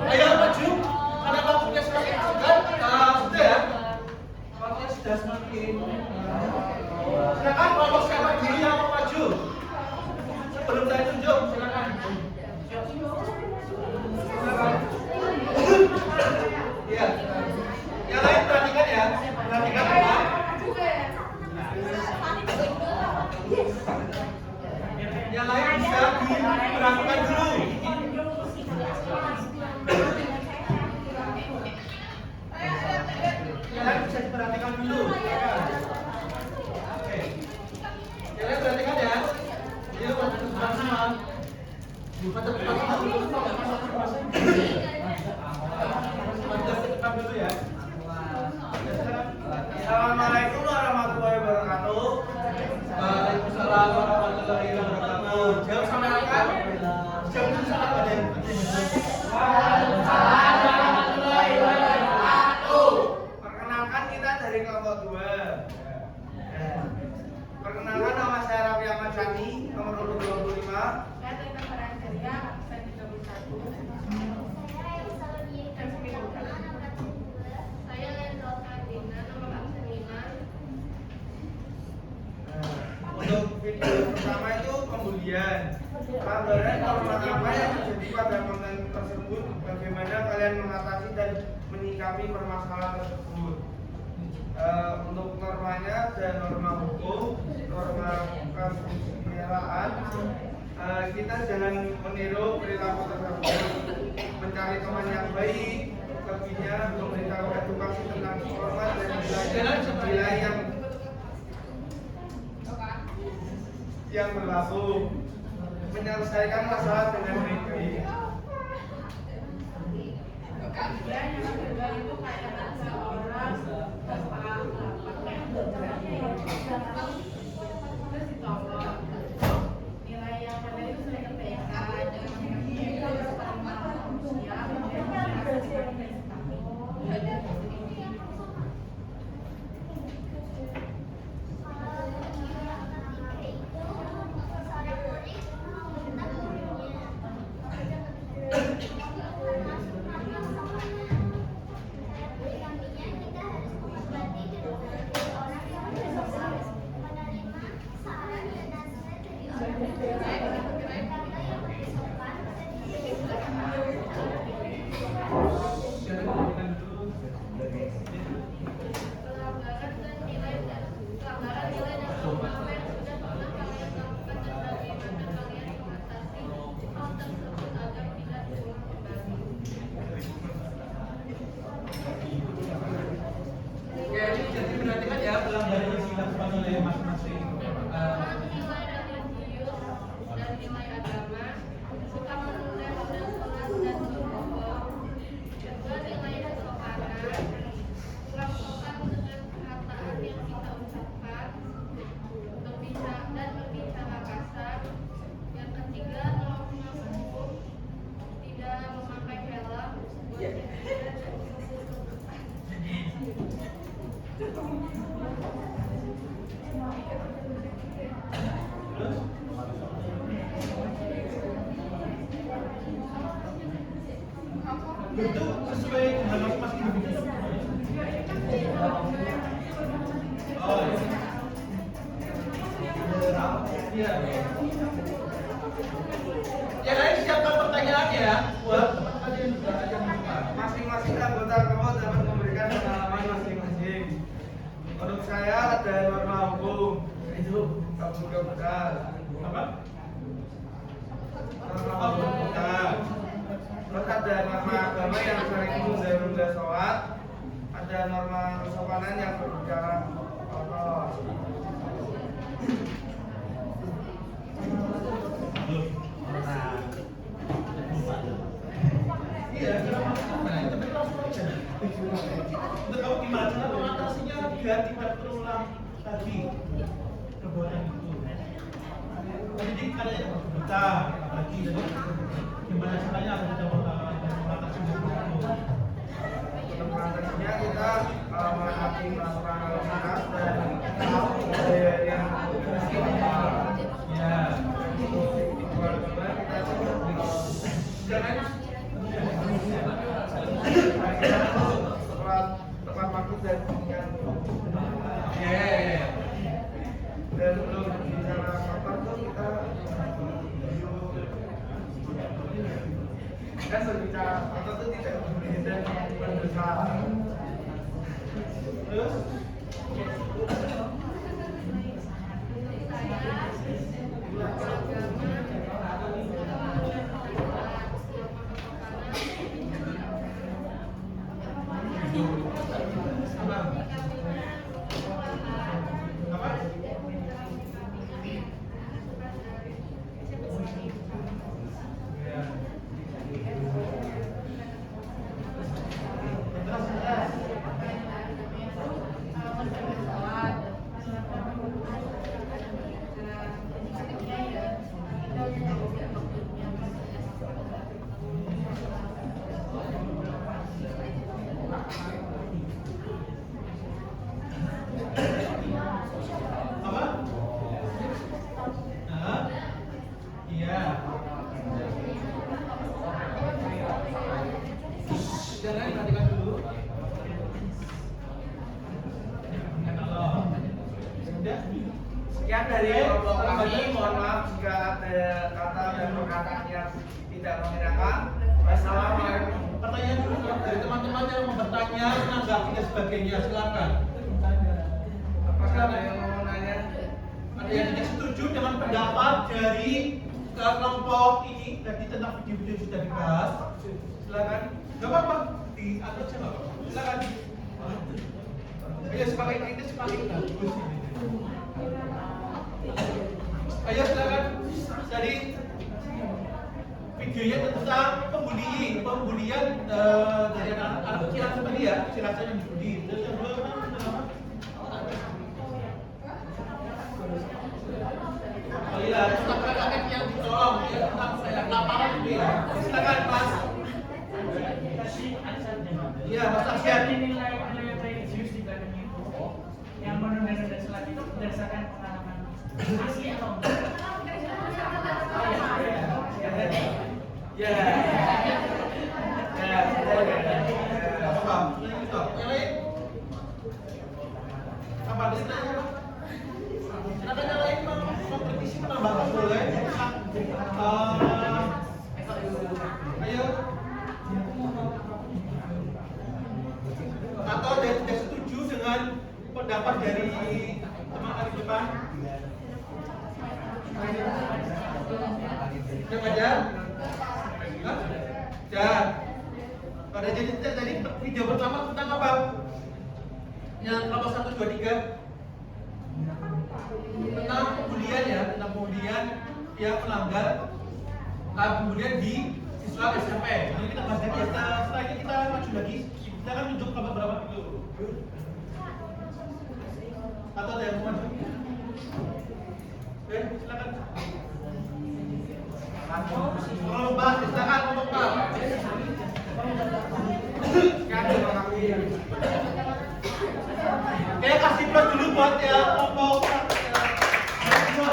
Ayo maju, karena waktunya semakin singkat. Sudah ya, waktunya sudah semakin. Silakan kelompok siapa dulu yang mau maju? Sebelum saya tunjuk, silakan. Iya. Yang lain perhatikan ya, perhatikan apa? Yang lain bisa diperhatikan dulu. Yang lain bisa diperhatikan dulu. Oke. Yang lain perhatikan ya. Ini pada teman semua. Pada teman semua. Pada dulu ya. Assalamualaikum warahmatullahi wabarakatuh. Waalaikumsalam warahmatullahi wabarakatuh. Jawab sama angkat. Jawab dulu sama pada yang Waalaikumsalam warahmatullahi wabarakatuh. Perkenalkan kita dari kelompok 2. Perkenalkan nama saya Raffi Ahmad Sani, nomor urut 25. Saya Tita Faranjaria, absen 31. Saya Lendro Kardina, nomor absen 5. Untuk video pertama itu pembulian. Kabarnya norma apa yang terjadi pada konten tersebut, bagaimana kalian mengatasi dan menyikapi permasalahan tersebut. Untuk normanya ada norma hukum, norma kesusilaan. Kita jangan meniru perilaku tersebut, mencari teman yang baik, lebihnya memberitahu edukasi tentang hormat dan nilai yang berlaku, menyelesaikan masalah dengan baik-baik. Kemudian yang kedua itu kayak ada orang pakai terus ditolong. Itu sesuai dengan masing-masing individu. Oh iya. Yang lain siapkan pertanyaannya ya. Buat kalian juga yang buka. Masing-masing anggota kelompok dapat memberikan pengalaman masing-masing. Menurut saya ada norma hukum, itu kabur-kaburan. Apa? Norma kabur-kaburan. Terus ada norma agama yang sering menunda sholat. Ada norma kesopanan yang berbicara Allah. Iya, kenapa? Nah, itu betul langsung aja. Untuk kamu gimana cara mengatasinya biar tidak terulang lagi perbuatan itu. Jadi kalian kita lagi jadi gimana caranya agar kita mengatasi itu. Untuk mengatasinya kita menghadapi melakukan alamiah dan yang Ya. jangan tepat waktu dan dan belum bicara apa tuh kita kan berbicara apa tuh tidak boleh dan mendesak. Terus apa? Nah, iya. Jangan perhatikan dulu. Kalau sudah. Sekian dari kelompok kami, mohon maaf jika ada kata dan perkataan yang tidak mengenakan. Wassalamualaikum. Pertanyaan dulu dari teman-teman yang mau bertanya, menanggapi dan sebagainya, silakan. Apakah ada yang mau nanya? Ada yang tidak setuju dengan pendapat dari kelompok ini tadi tentang video-video yang sudah dibahas? Silakan. Gak apa-apa, diatur aja nggak apa-apa. Silakan. Ayo sebagai kritis paling bagus. Ayo silakan. Jadi videonya tentang pembulian dari anak kecil tadi ya, kecil yang dibully. Terus yang kedua tentang apa? Oh iya, tentang kakek yang ditolong ya, tentang saya laparan itu ya. Silakan Mas. Iya, Mas Arsyad. Nilai-nilai religius di Bandung itu yang menunda dan sholat itu berdasarkan pengalaman asli atau enggak? Ya. Apa? Yang lain? Apa ada tanya? Silakan yang lain mengkritisi menambahkan boleh. Ayo. Atau ada yang tidak setuju dengan pendapat dari teman kali depan? Yang ada? Hah? Ya. Pada jadi tadi video pertama tentang apa? Yang kelompok 1, 2, 3 tentang pembulian ya, tentang pembulian yang melanggar kemudian di siswa SMP. Ini kita bahas lagi ya. Setelah ini kita maju lagi. Kita akan tunjuk beberapa video. Atau ada yang mau maju? Oke, silakan. Kalau Mbak, silakan ngomong Mbak. buat ya kelompok praktek. Dua.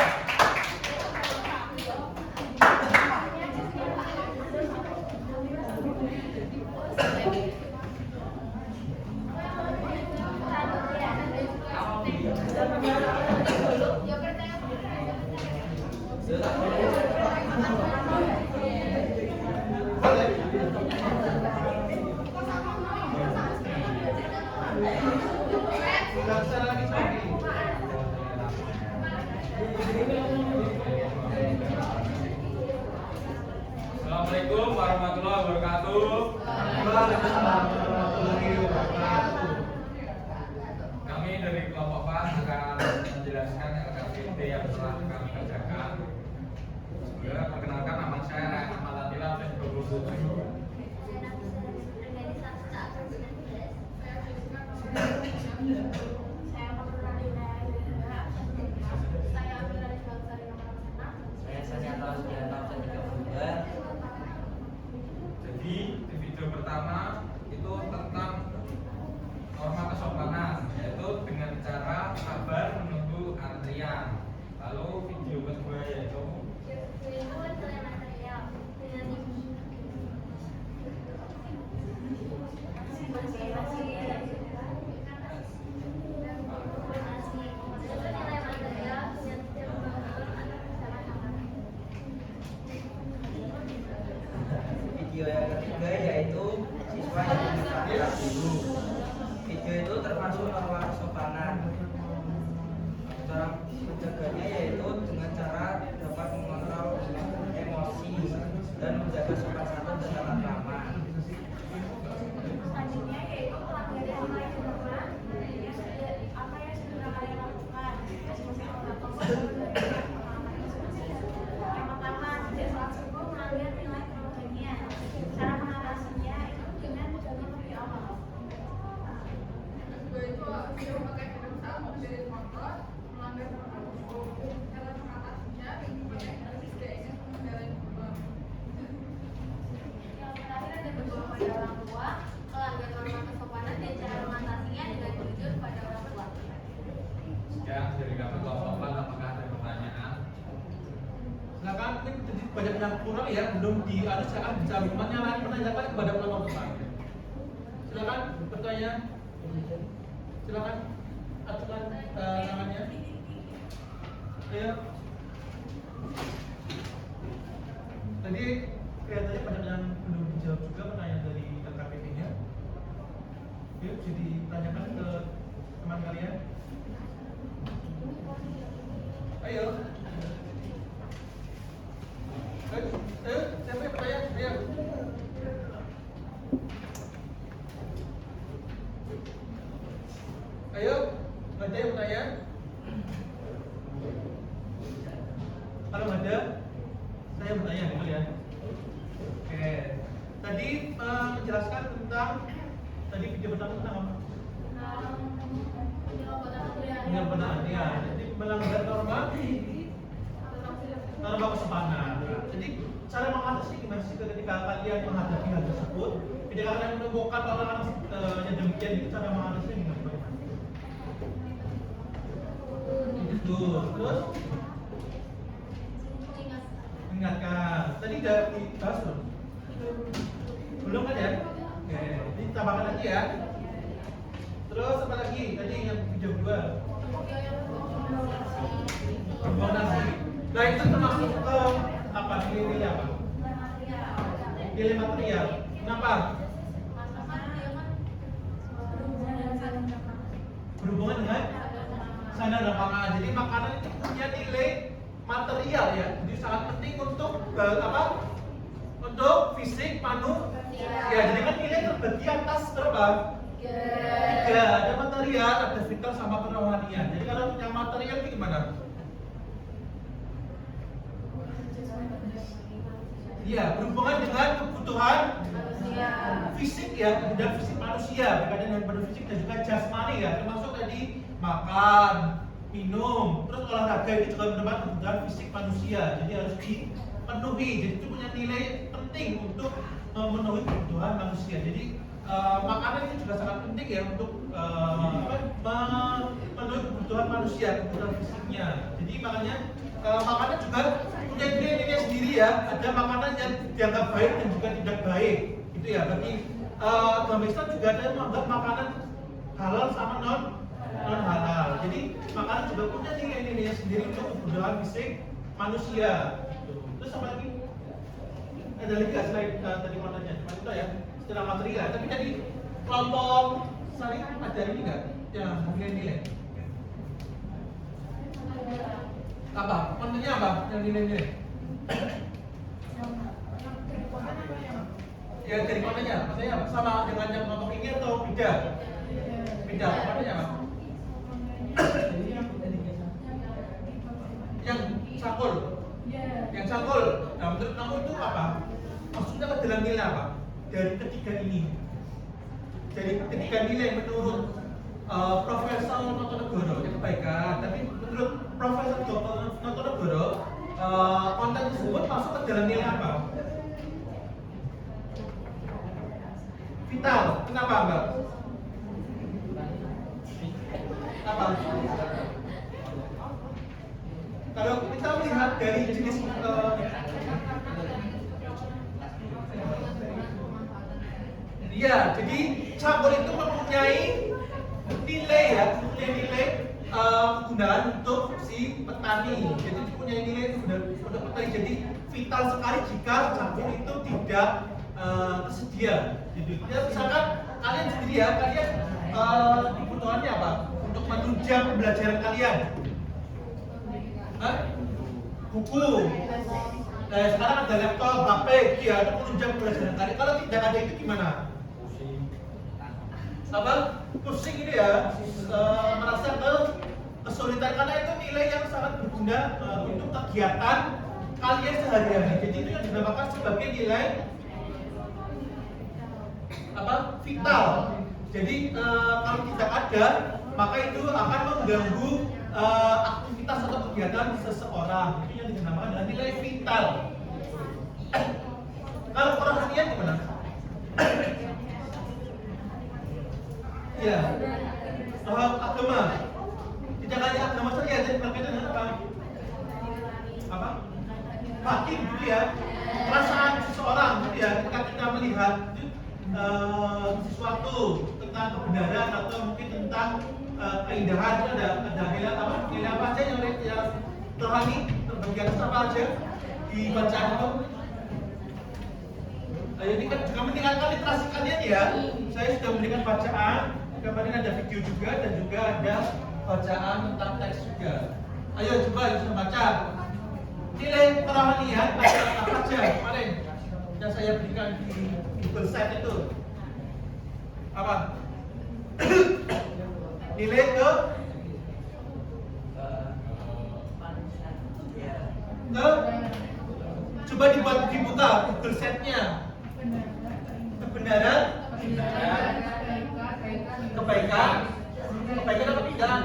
Laksana lagi Sofi. Assalamualaikum warahmatullahi wabarakatuh. Waalaikumsalam warahmatullahi wabarakatuh. Kami dari kelompok PAS akan menjelaskan LKPD yang telah kami kerjakan. Sebelumnya perkenalkan, nama saya Ahmad Atila, tes 27. Saya Sanyato Sugianto, absen 32. Jadi di video pertama itu tentang norma kesopanan, yaitu dengan cara sabar menunggu antrian. Lalu video kedua yaitu Video yang ketiga yaitu siswa yang diminta guru. Video itu termasuk norma kesopanan. Cara menjaganya yaitu dengan cara dapat mengontrol emosi dan menjaga sopan santun dan tata krama. Selanjutnya yaitu pelanggaran nilai norma apa yang sudah kalian lakukan. Yang pertama, tidak sholat subuh melanggar nilai kerohanian. Cara mengatasinya itu dengan bangun lebih awal. Yang terakhir ada berbohong pada orang tua, melanggar norma kesopanan dan cara mengatasinya dengan jujur pada orang tua. sekian dari kami kelompok PAS. Apakah ada pertanyaan? Silakan, ini jadi banyak yang kurang ya, belum silakan bisa menanyakan kepada kelompok depan. Silakan bertanya. Silakan ajukan namanya. Ayo. Tadi kelihatannya banyak yang belum dijawab juga pertanyaan dari LKPD-nya. Yuk, jadi tanyakan ke teman kalian. Ayo. Siapa yang bertanya? Ayo. Ayo, ada yang bertanya? Kalau nggak ada, saya bertanya dulu ya. Oke. Tadi menjelaskan tentang video pertama tentang apa? Penyalahgunaan antrian. Jadi melanggar norma kesopanan. Jadi cara mengatasi gimana sih ketika kalian menghadapi hal tersebut? Ketika kalian menemukan orang yang demikian itu cara mengatasinya gimana? Terus ingatkan. Tadi udah dibahas belum? Belum kan ya? Oke, ini tambahkan lagi ya. Terus apa lagi? Tadi yang video 2. Berbuang nasi. Nah itu termasuk ke apa? Nilai apa? Nilai material. Kenapa? Berhubungan dengan sana dan pangan. Jadi makanan itu punya nilai material ya. Jadi sangat penting untuk apa? Untuk fisik, ya, jadi kan nilai terbagi atas berapa? 3. Ada material, ada vital sama kerohanian. Jadi kalau yang material itu gimana? Iya, berhubungan dengan kebutuhan fisik ya, kemudian fisik manusia, berkaitan dengan pada fisik dan juga jasmani ya, termasuk tadi makan, minum, terus olahraga itu juga merupakan kebutuhan fisik manusia, jadi harus dipenuhi. Jadi itu punya nilai penting untuk memenuhi kebutuhan manusia. Jadi makanan itu juga sangat penting ya untuk memenuhi kebutuhan manusia, kebutuhan fisiknya. Jadi makanya makanan juga punya nilai-nilai sendiri ya. Ada makanan yang dianggap baik dan juga tidak baik. Itu ya. Bagi agama Islam juga ada yang menganggap makanan halal sama non halal. Jadi makanan juga punya nilai-nilai sendiri untuk kebutuhan fisik manusia. Terus apa lagi? Ada lagi nggak selain tadi kontennya? Cuma itu ya, secara material. Tapi tadi kelompok saling ada ini nggak? Yang nilai-nilai. Apa? Kontennya apa? Yang nilai-nilai? Ya dari kontennya, maksudnya sama dengan yang kelompok ini atau beda? Beda. Kontennya apa? Yang cangkul. Yang cangkul. Nah, menurut kamu itu apa? Maksudnya ke dalam nilai apa? Dari ketiga ini. Dari ketiga nilai menurut Profesor Notonegoro itu kebaikan. Tapi menurut Profesor Dr. Notonegoro konten tersebut masuk ke dalam nilai apa? Vital. Kenapa, Mbak? Apa? Kalau kita melihat dari jenis ya, jadi cangkul itu mempunyai nilai ya, nilai kegunaan untuk si petani. Jadi mempunyai nilai untuk petani. Jadi vital sekali jika cangkul itu tidak tersedia. Jadi ya, misalkan kalian sendiri ya, kalian kebutuhannya apa? Untuk menunjang pembelajaran kalian. Buku. Nah, sekarang ada laptop, HP, ya itu menunjang pembelajaran kalian. Kalau tidak ada itu gimana? Apa? Pusing ini ya, merasa kesulitan karena itu nilai yang sangat berguna untuk kegiatan kalian sehari-hari. Jadi itu yang dinamakan sebagai nilai apa? Vital. Jadi kalau tidak ada, maka itu akan mengganggu aktivitas atau kegiatan seseorang. Itu yang dinamakan dengan nilai vital. Kalau kerohanian gimana? Ya, agama. Tidak hanya agama saja, jadi berkaitan dengan apa? Apa? Batin, gitu ya. Perasaan seseorang, gitu ya. Ketika kita melihat sesuatu tentang kebenaran atau mungkin tentang keindahan, itu ada nilai apa aja yang rohani, terbagian apa aja di bacaan itu. Ini kan juga meningkatkan literasi kalian ya. Saya sudah memberikan bacaan, kemarin ada video juga dan juga ada bacaan tentang teks juga. Ayo coba bisa baca. Nilai kerohanian ada apa aja kemarin yang saya berikan di Google Site itu? Apa? Nilai ke coba dibuka Google Site-nya. Kebenaran, kebaikan apa tidak?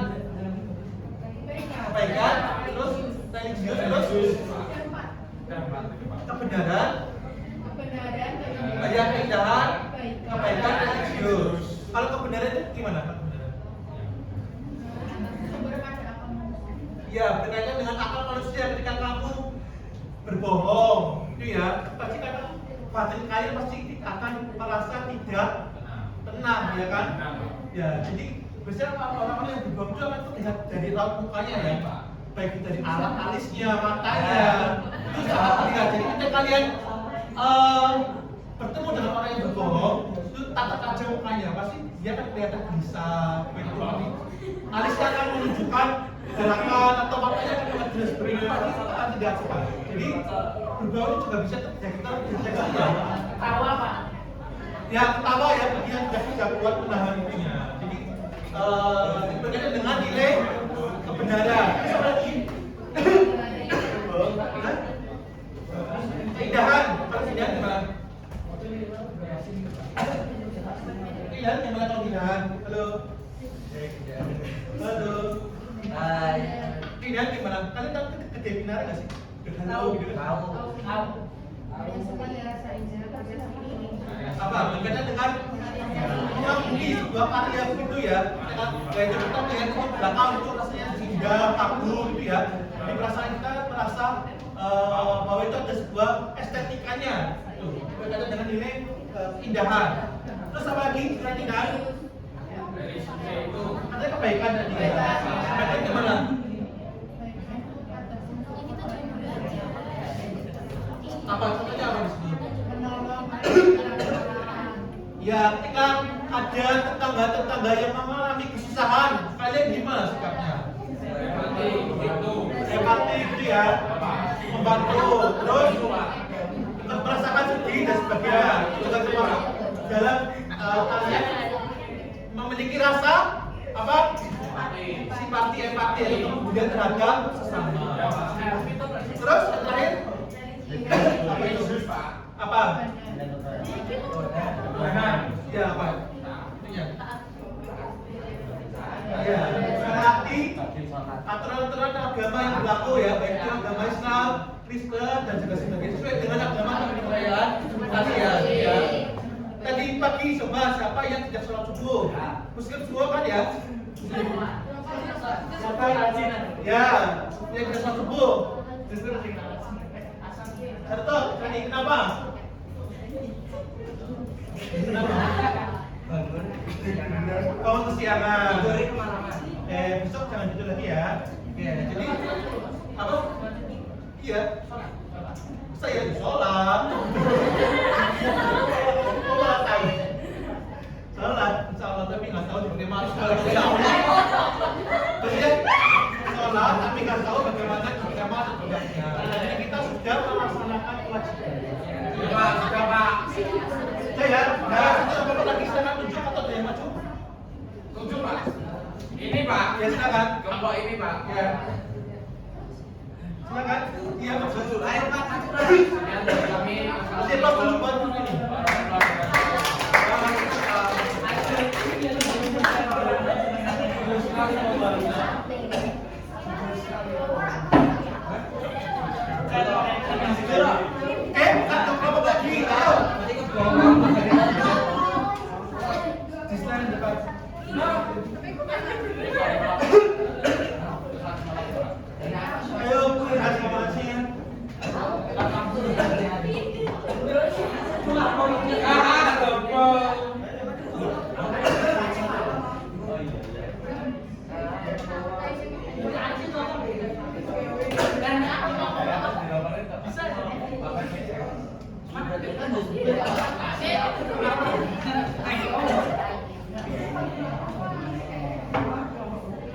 Kebaikan, terus religius, terus kebenaran, banyak keindahan, kebaikan, religius. Kalau kebenaran itu gimana? Ya, berkaitan dengan akal manusia. Ketika kamu berbohong, itu ya, pasti kan batin kalian pasti akan merasa tidak tenang, ya kan? Ya, jadi biasanya orang-orang yang berbohong itu akan terlihat dari raut mukanya ya, baik dari alisnya, matanya, itu sangat terlihat. Jadi ketika kalian bertemu dengan orang yang berbohong, itu tatap aja mukanya, pasti dia akan kelihatan gelisah, alisnya akan menunjukkan gerakan atau matanya akan sangat jelas berbeda, pasti akan tidak suka. Jadi berbohong itu juga bisa terdeteksi ya. Tahu apa? Ya ketawa ya, dia tidak bisa kuat menahan itunya. Jadi berkaitan dengan nilai kebenaran. Apa lagi? Keindahan. Kalau keindahan gimana? Keindahan gimana kalau keindahan? Halo. Halo. Hai. Keindahan gimana? Kalian tahu kedai Pinara nggak sih? Tahu. Gitu kan? Tahu. Apa? Berkaitan dengan yang di sebuah karya begitu ya. Kayak kita melihat itu belakang itu rasanya indah, kagum gitu ya. Di perasaan kita merasa bahwa itu ada sebuah estetikanya. Tuh, berkaitan dengan nilai keindahan. Terus apa lagi? Perhatikan. Dari sisi itu Ada kebaikan tadi ya. Kebaikan gimana? Apa contohnya apa di sini? Ya, ketika ada tetangga-tetangga yang mengalami kesusahan, kalian gimana sikapnya? Empati gitu ya, membantu, terus merasakan sedih dan sebagainya. Itu juga termasuk dalam kalian memiliki rasa apa? Simpati, empati, yaitu kemudian terhadap sesama. Terus yang terakhir, apa itu? Apa? Ya apa? Itunya. Ya, menaati aturan-aturan agama yang berlaku ya, baik itu agama Islam, Kristen dan juga sebagainya sesuai dengan agama dan kepercayaan tadi ya. Tadi pagi coba siapa yang tidak sholat subuh? Muslim semua kan ya? Siapa yang rajin? Ya, yang tidak sholat subuh. Satu, tadi kenapa? Kenapa? Bangun. Kamu kesiangan. Tidurnya kemalaman. Besok jangan gitu lagi ya. Oke, jadi apa? Iya. Saya di sholat. Sholat, insya Allah tapi nggak tahu bagaimana sholat. Kemudian sholat tapi nggak tahu bagaimana ibadahnya. Jadi kita sudah melaksanakan kewajiban. sudah Pak. Ya, nah, itu apa lagi silakan tunjuk atau ada yang maju? Tunjuk Pak. Ini Pak. Ya silakan. Kelompok ini Pak. Ya. Silakan. Iya maju. Ayo Pak, maju Pak. Yang dari kami Siapa belum bantu ini? Satu kelompok lagi, ayo. Di sana depan. Ayo, kasih.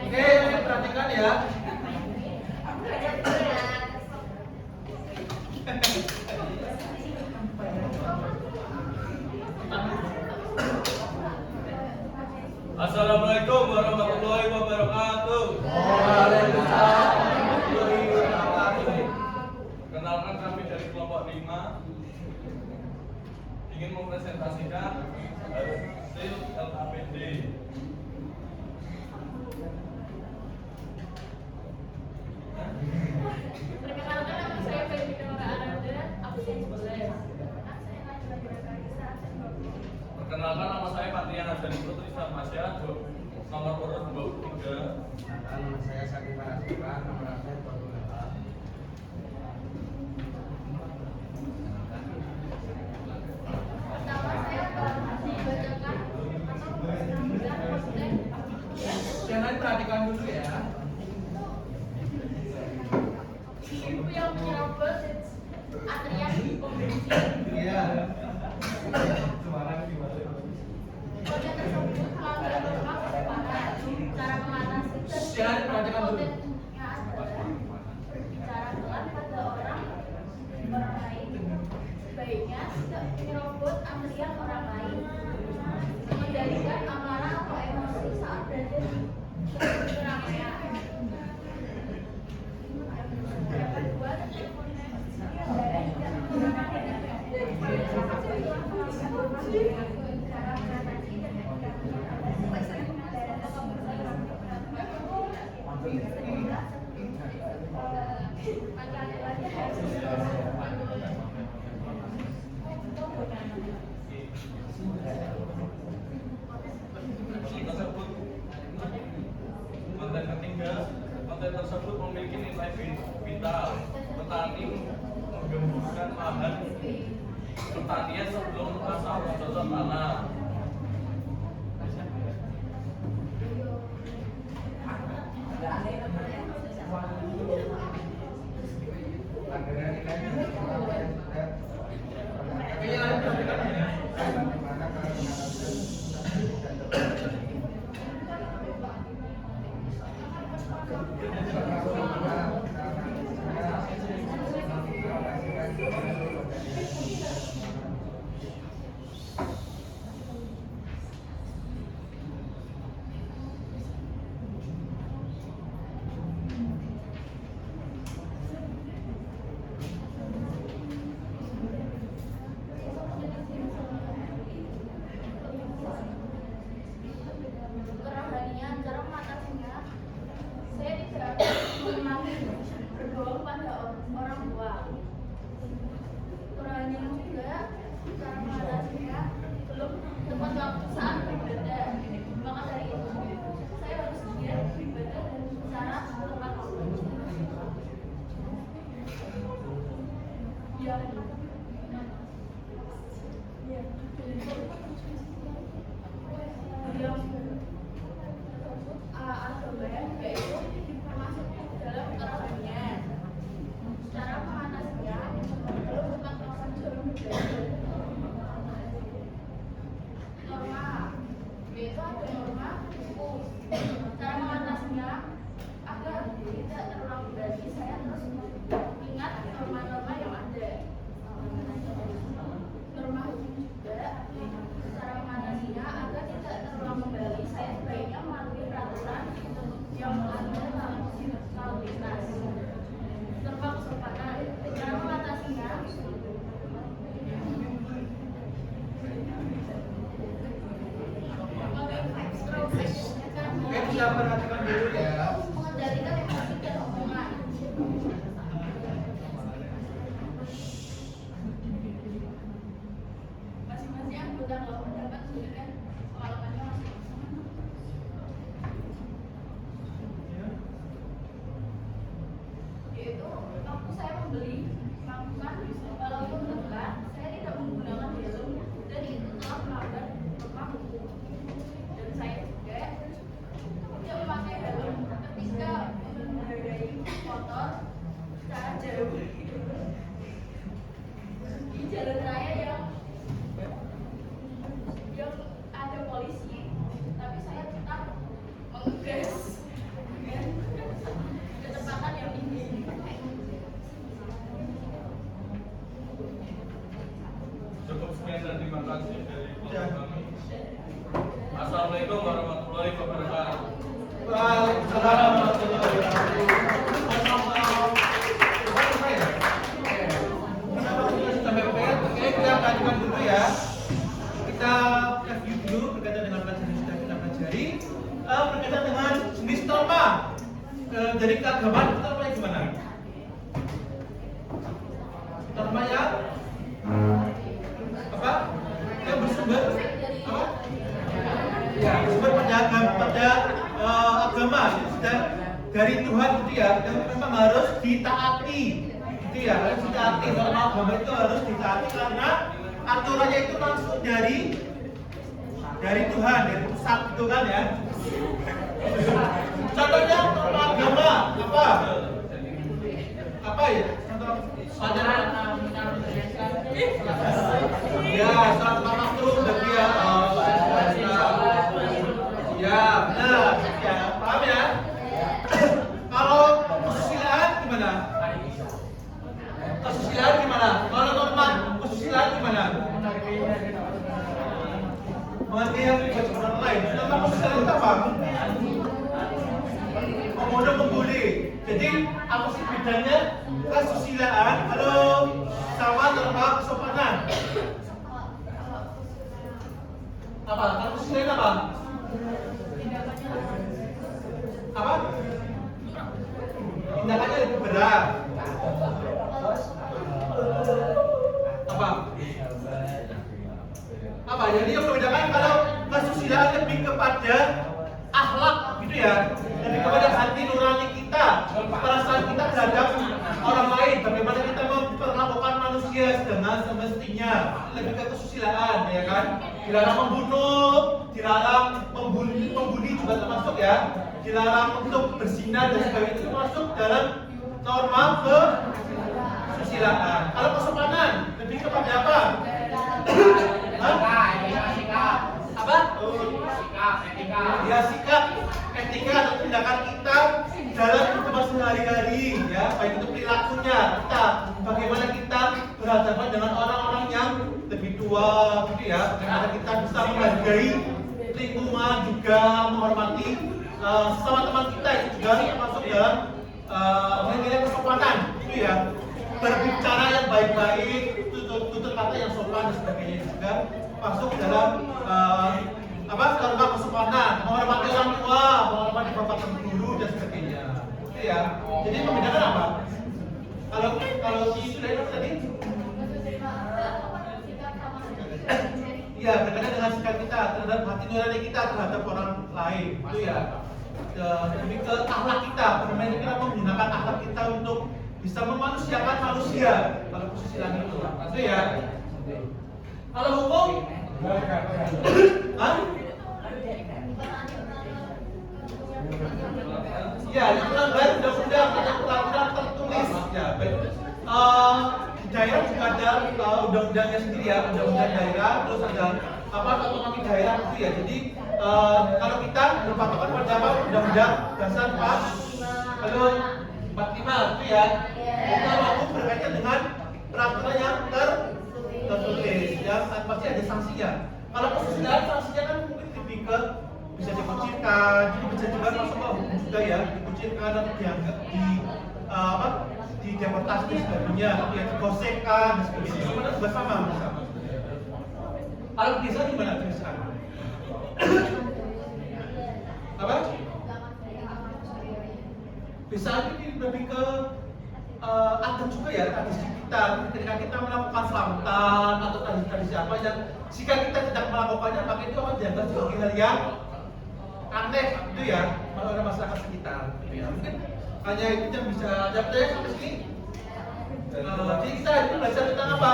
Oke, perhatikan ya. Assalamualaikum warahmatullahi wabarakatuh. Waalaikumsalam warahmatullahi wabarakatuh. Kenalkan kami dari kelompok 5 ingin mempresentasikan hasil LKPD. Perkenalkan nama saya Febri Nora Aranda, absen 11. Perkenalkan nama saya Patriana Dani Putri Sarmasya, nomor urut 23. Nama saya Sakti Parasika, nomor absen 28. Pertama saya akan membacakan atau menjelaskan konten. Yang lain perhatikan dulu ya. Ibu yang menyerobot antrian di pom bensin. Iya. Konten tersebut melanggar norma kesepakat. Cara mengatasi Jangan perhatikan dulu. kontennya adalah cara telat pada orang lain. Sebaiknya tidak menyerobot antrian orang lain. Mengendalikan amarah atau emosi saat berada di keramaian. Yang kedua, oleh vital. Petani menggemburkan lahan pertanian sebelum masa bercocok tanam. Kerohanian cara mengatasinya, saya tidak berbohong pada orang tua. Kerohanian juga cara mengatasinya belum tepat waktu saat beribadah. Maka dari itu saya harus giat beribadah dan secara tepat waktu. Ya. Agama yaitu termasuk dalam kerohanian. Cara mengatasinya belum tepat waktu sebelum beribadah. Norma yaitu ada norma hukum. Cara mengatasinya agar tidak terulang kembali, saya terus ingat norma-norma yang ada. Norma hukum juga, cara mengatasinya agar tidak terulang kembali, saya sebaiknya mematuhi peraturan yang ada dalam lalu lintas. Norma kesopanan, cara mengatasinya Oke, bisa perhatikan dulu ya. mengendalikan emosi dan hubungan. Masing-masing anggota kelompok dapat memberikan pengalamannya masing-masing. Yaitu waktu saya membeli mangkukan walaupun dekat, saya tidak menggunakan helm dan itu telah melanggar norma hukum. Dan saya juga tidak memakai helm ketika mengendarai motor secara jauh di jalan raya yang ada polisi, tapi saya tetap mengegas dengan kecepatan yang tinggi. Cukup sekian dan terima kasih dari kelompok kami. Assalamualaikum warahmatullahi wabarakatuh. Waalaikumsalam warahmatullahi wabarakatuh. Oke, kita lanjutkan dulu ya. Kita review dulu berkaitan dengan pelajaran yang sudah kita pelajari. Berkaitan dengan jenis norma dari keagamaan, itu normanya gimana? Norma yang apa? Yang bersumber apa? Ya, bersumber pada agama, sudah dari Tuhan gitu ya, yang memang harus ditaati, gitu ya, harus ditaati. Norma agama itu harus ditaati karena aturannya itu langsung dari Tuhan, dari pusat gitu kan ya. Contohnya norma agama apa? Apa ya? Contoh ya, saat waktu bagi ya, benar, ya, paham ya? Kalau kesusilaan gimana? Kesusilaan gimana? Kalau norma kesusilaan gimana? Menghargai yang orang lain. Norma kesusilaan itu apa? Membunuh, membuli. Jadi apa sih bedanya kesusilaan sama norma kesopanan? Apa? Kalau kesusilaan apa? Apa? Tindakannya lebih berat. Apa? Apa? Jadi yang membedakan kalau kesusilaan lebih kepada akhlak gitu ya, lebih kepada hati nurani kita, perasaan kita terhadap orang lain, bagaimana kita memperlakukan manusia dengan semestinya, lebih ke kesusilaan, ya kan? Dilarang membunuh, dilarang membuli juga termasuk ya, dilarang untuk berzina dan sebagainya, itu masuk dalam norma kesusilaan. Kalau kesopanan lebih kepada apa? Apa? Ya sikap, etika atau tindakan kita dalam kehidupan sehari-hari, ya, baik itu perilakunya kita, bagaimana kita berhadapan dengan orang-orang yang lebih tua, gitu ya, bagaimana kita bisa menghargai lingkungan juga menghormati sesama teman kita, itu juga termasuk dalam nilai kesopanan, gitu ya, berbicara yang baik-baik, tutur kata yang sopan dan sebagainya, itu juga masuk dalam norma kesopanan, menghormati orang tua, menghormati bapak dan guru dan sebagainya. Itu ya. Jadi membedakan apa? Kalau si sudah itu tadi? Iya, berkaitan dengan sikap kita terhadap hati nurani kita terhadap orang lain. Itu ya. Lebih ke akhlak kita, bagaimana kita menggunakan akhlak kita untuk bisa memanusiakan manusia. Kalau kesusilaan itu ya. Kalau hukum? Hah? Ya, itu melanggar undang-undang atau peraturan tertulis. Ya, baik. Di daerah juga ada undang-undangnya sendiri ya, undang-undang daerah, terus ada otonomi daerah itu ya. Jadi kalau kita berpatokan pada apa? Undang-undang dasar 45 itu ya. Kalau hukum berkaitan dengan peraturan yang tertulis, ya, pasti ada sanksinya. Kalau kesusilaan sanksinya kan mungkin lebih ke bisa dikucilkan, jadi bisa juga masuk ke hukum juga ya, dikucilkan atau dianggap di deportasi dan sebagainya, ya digosekkan dan sebagainya. Semuanya juga sama. Kalau desa gimana desa? Apa? Bisa ini lebih ke ada juga ya tradisi kita ketika kita melakukan selamatan atau tradisi apa yang jika kita tidak melakukannya maka itu akan dianggap sebagai hal yang aneh itu ya oleh masyarakat sekitar. Ya, mungkin hanya itu yang bisa jawab saya sampai sini. Jadi kita itu belajar tentang apa?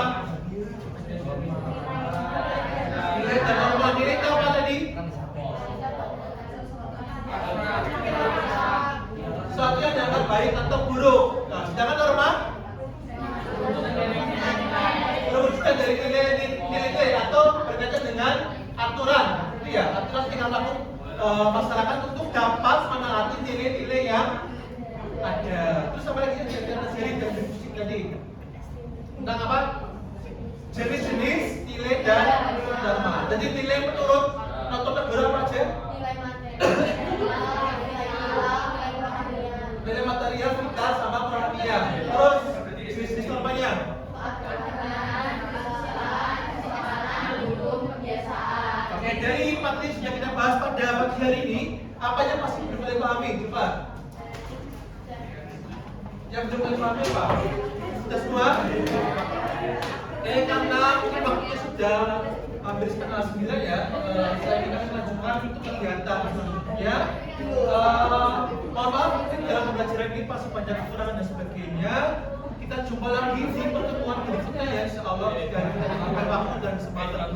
Nilai dan norma nilai itu apa tadi? Sesuatu yang dianggap baik atau buruk. Nah, sedangkan norma berwujudkan dari nilai-nilai atau berkaitan dengan aturan, itu ya, aturan tingkah laku masyarakat untuk dapat menaati nilai-nilai yang ada. Terus apa lagi yang terjadi dan diskusi tadi tentang apa? Jenis-jenis nilai dan norma. Jadi nilai menurut Noto Negara apa aja? Nilai material kita sama perhatian. Terus jenis normanya. Oke, dari materi yang kita bahas pada pagi hari ini, apa yang masih belum boleh pahami? Coba. Yang belum boleh pahami apa? Sudah semua? Karena mungkin waktunya sudah hampir setengah 9 ya, saya ingin melanjutkan untuk kegiatan selanjutnya. Mohon maaf mungkin dalam pembelajaran ini pasti banyak kekurangan dan sebagainya. Kita jumpa lagi di pertemuan berikutnya ya, insyaallah jika kita diberikan waktu dan kesempatan.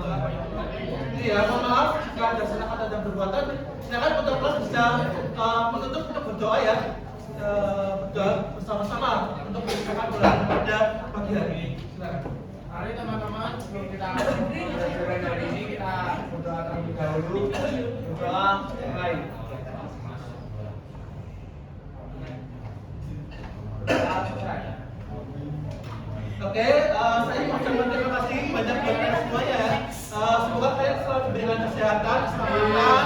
Jadi ya, mohon maaf jika ada salah kata dan perbuatan. Silakan teman-teman bisa menutup untuk berdoa ya, berdoa bersama-sama untuk mengucapkan doa pada pagi hari ini. Silakan. Mari teman-teman, sebelum kita pembelajaran hari ini kita berdoa terlebih dahulu. Berdoa mulai. Oke, saya mengucapkan terima kasih banyak buat kalian semuanya ya. Semoga kalian selalu diberikan kesehatan, keselamatan,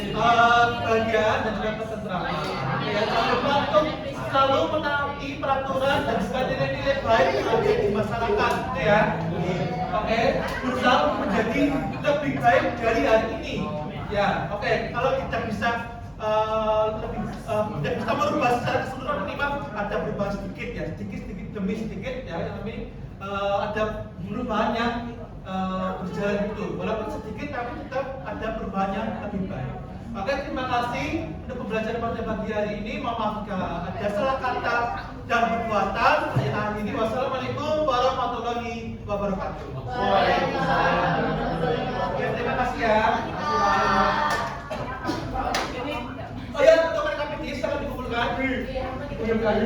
kebahagiaan dan juga ketentraman. Ya, jangan lupa untuk selalu menaati peraturan dan juga nilai-nilai baik yang ada di masyarakat, gitu ya. Oke, berusaha menjadi lebih baik dari hari ini. Ya, oke. Kalau tidak bisa tidak bisa merubah secara keseluruhan ini, ada perubahan sedikit ya, sedikit demi sedikit ya, tapi ada perubahan yang berjalan itu, walaupun sedikit tapi tetap ada perubahan yang lebih baik. Oke, terima kasih untuk pembelajaran pada pagi hari ini. Mohon maaf jika ada salah kata dan perbuatan. Saya akhiri. Wassalamualaikum warahmatullahi wabarakatuh. Oke, terima kasih ya. Oh ya, untuk mereka pikir sangat dikumpulkan. Kumpulkan.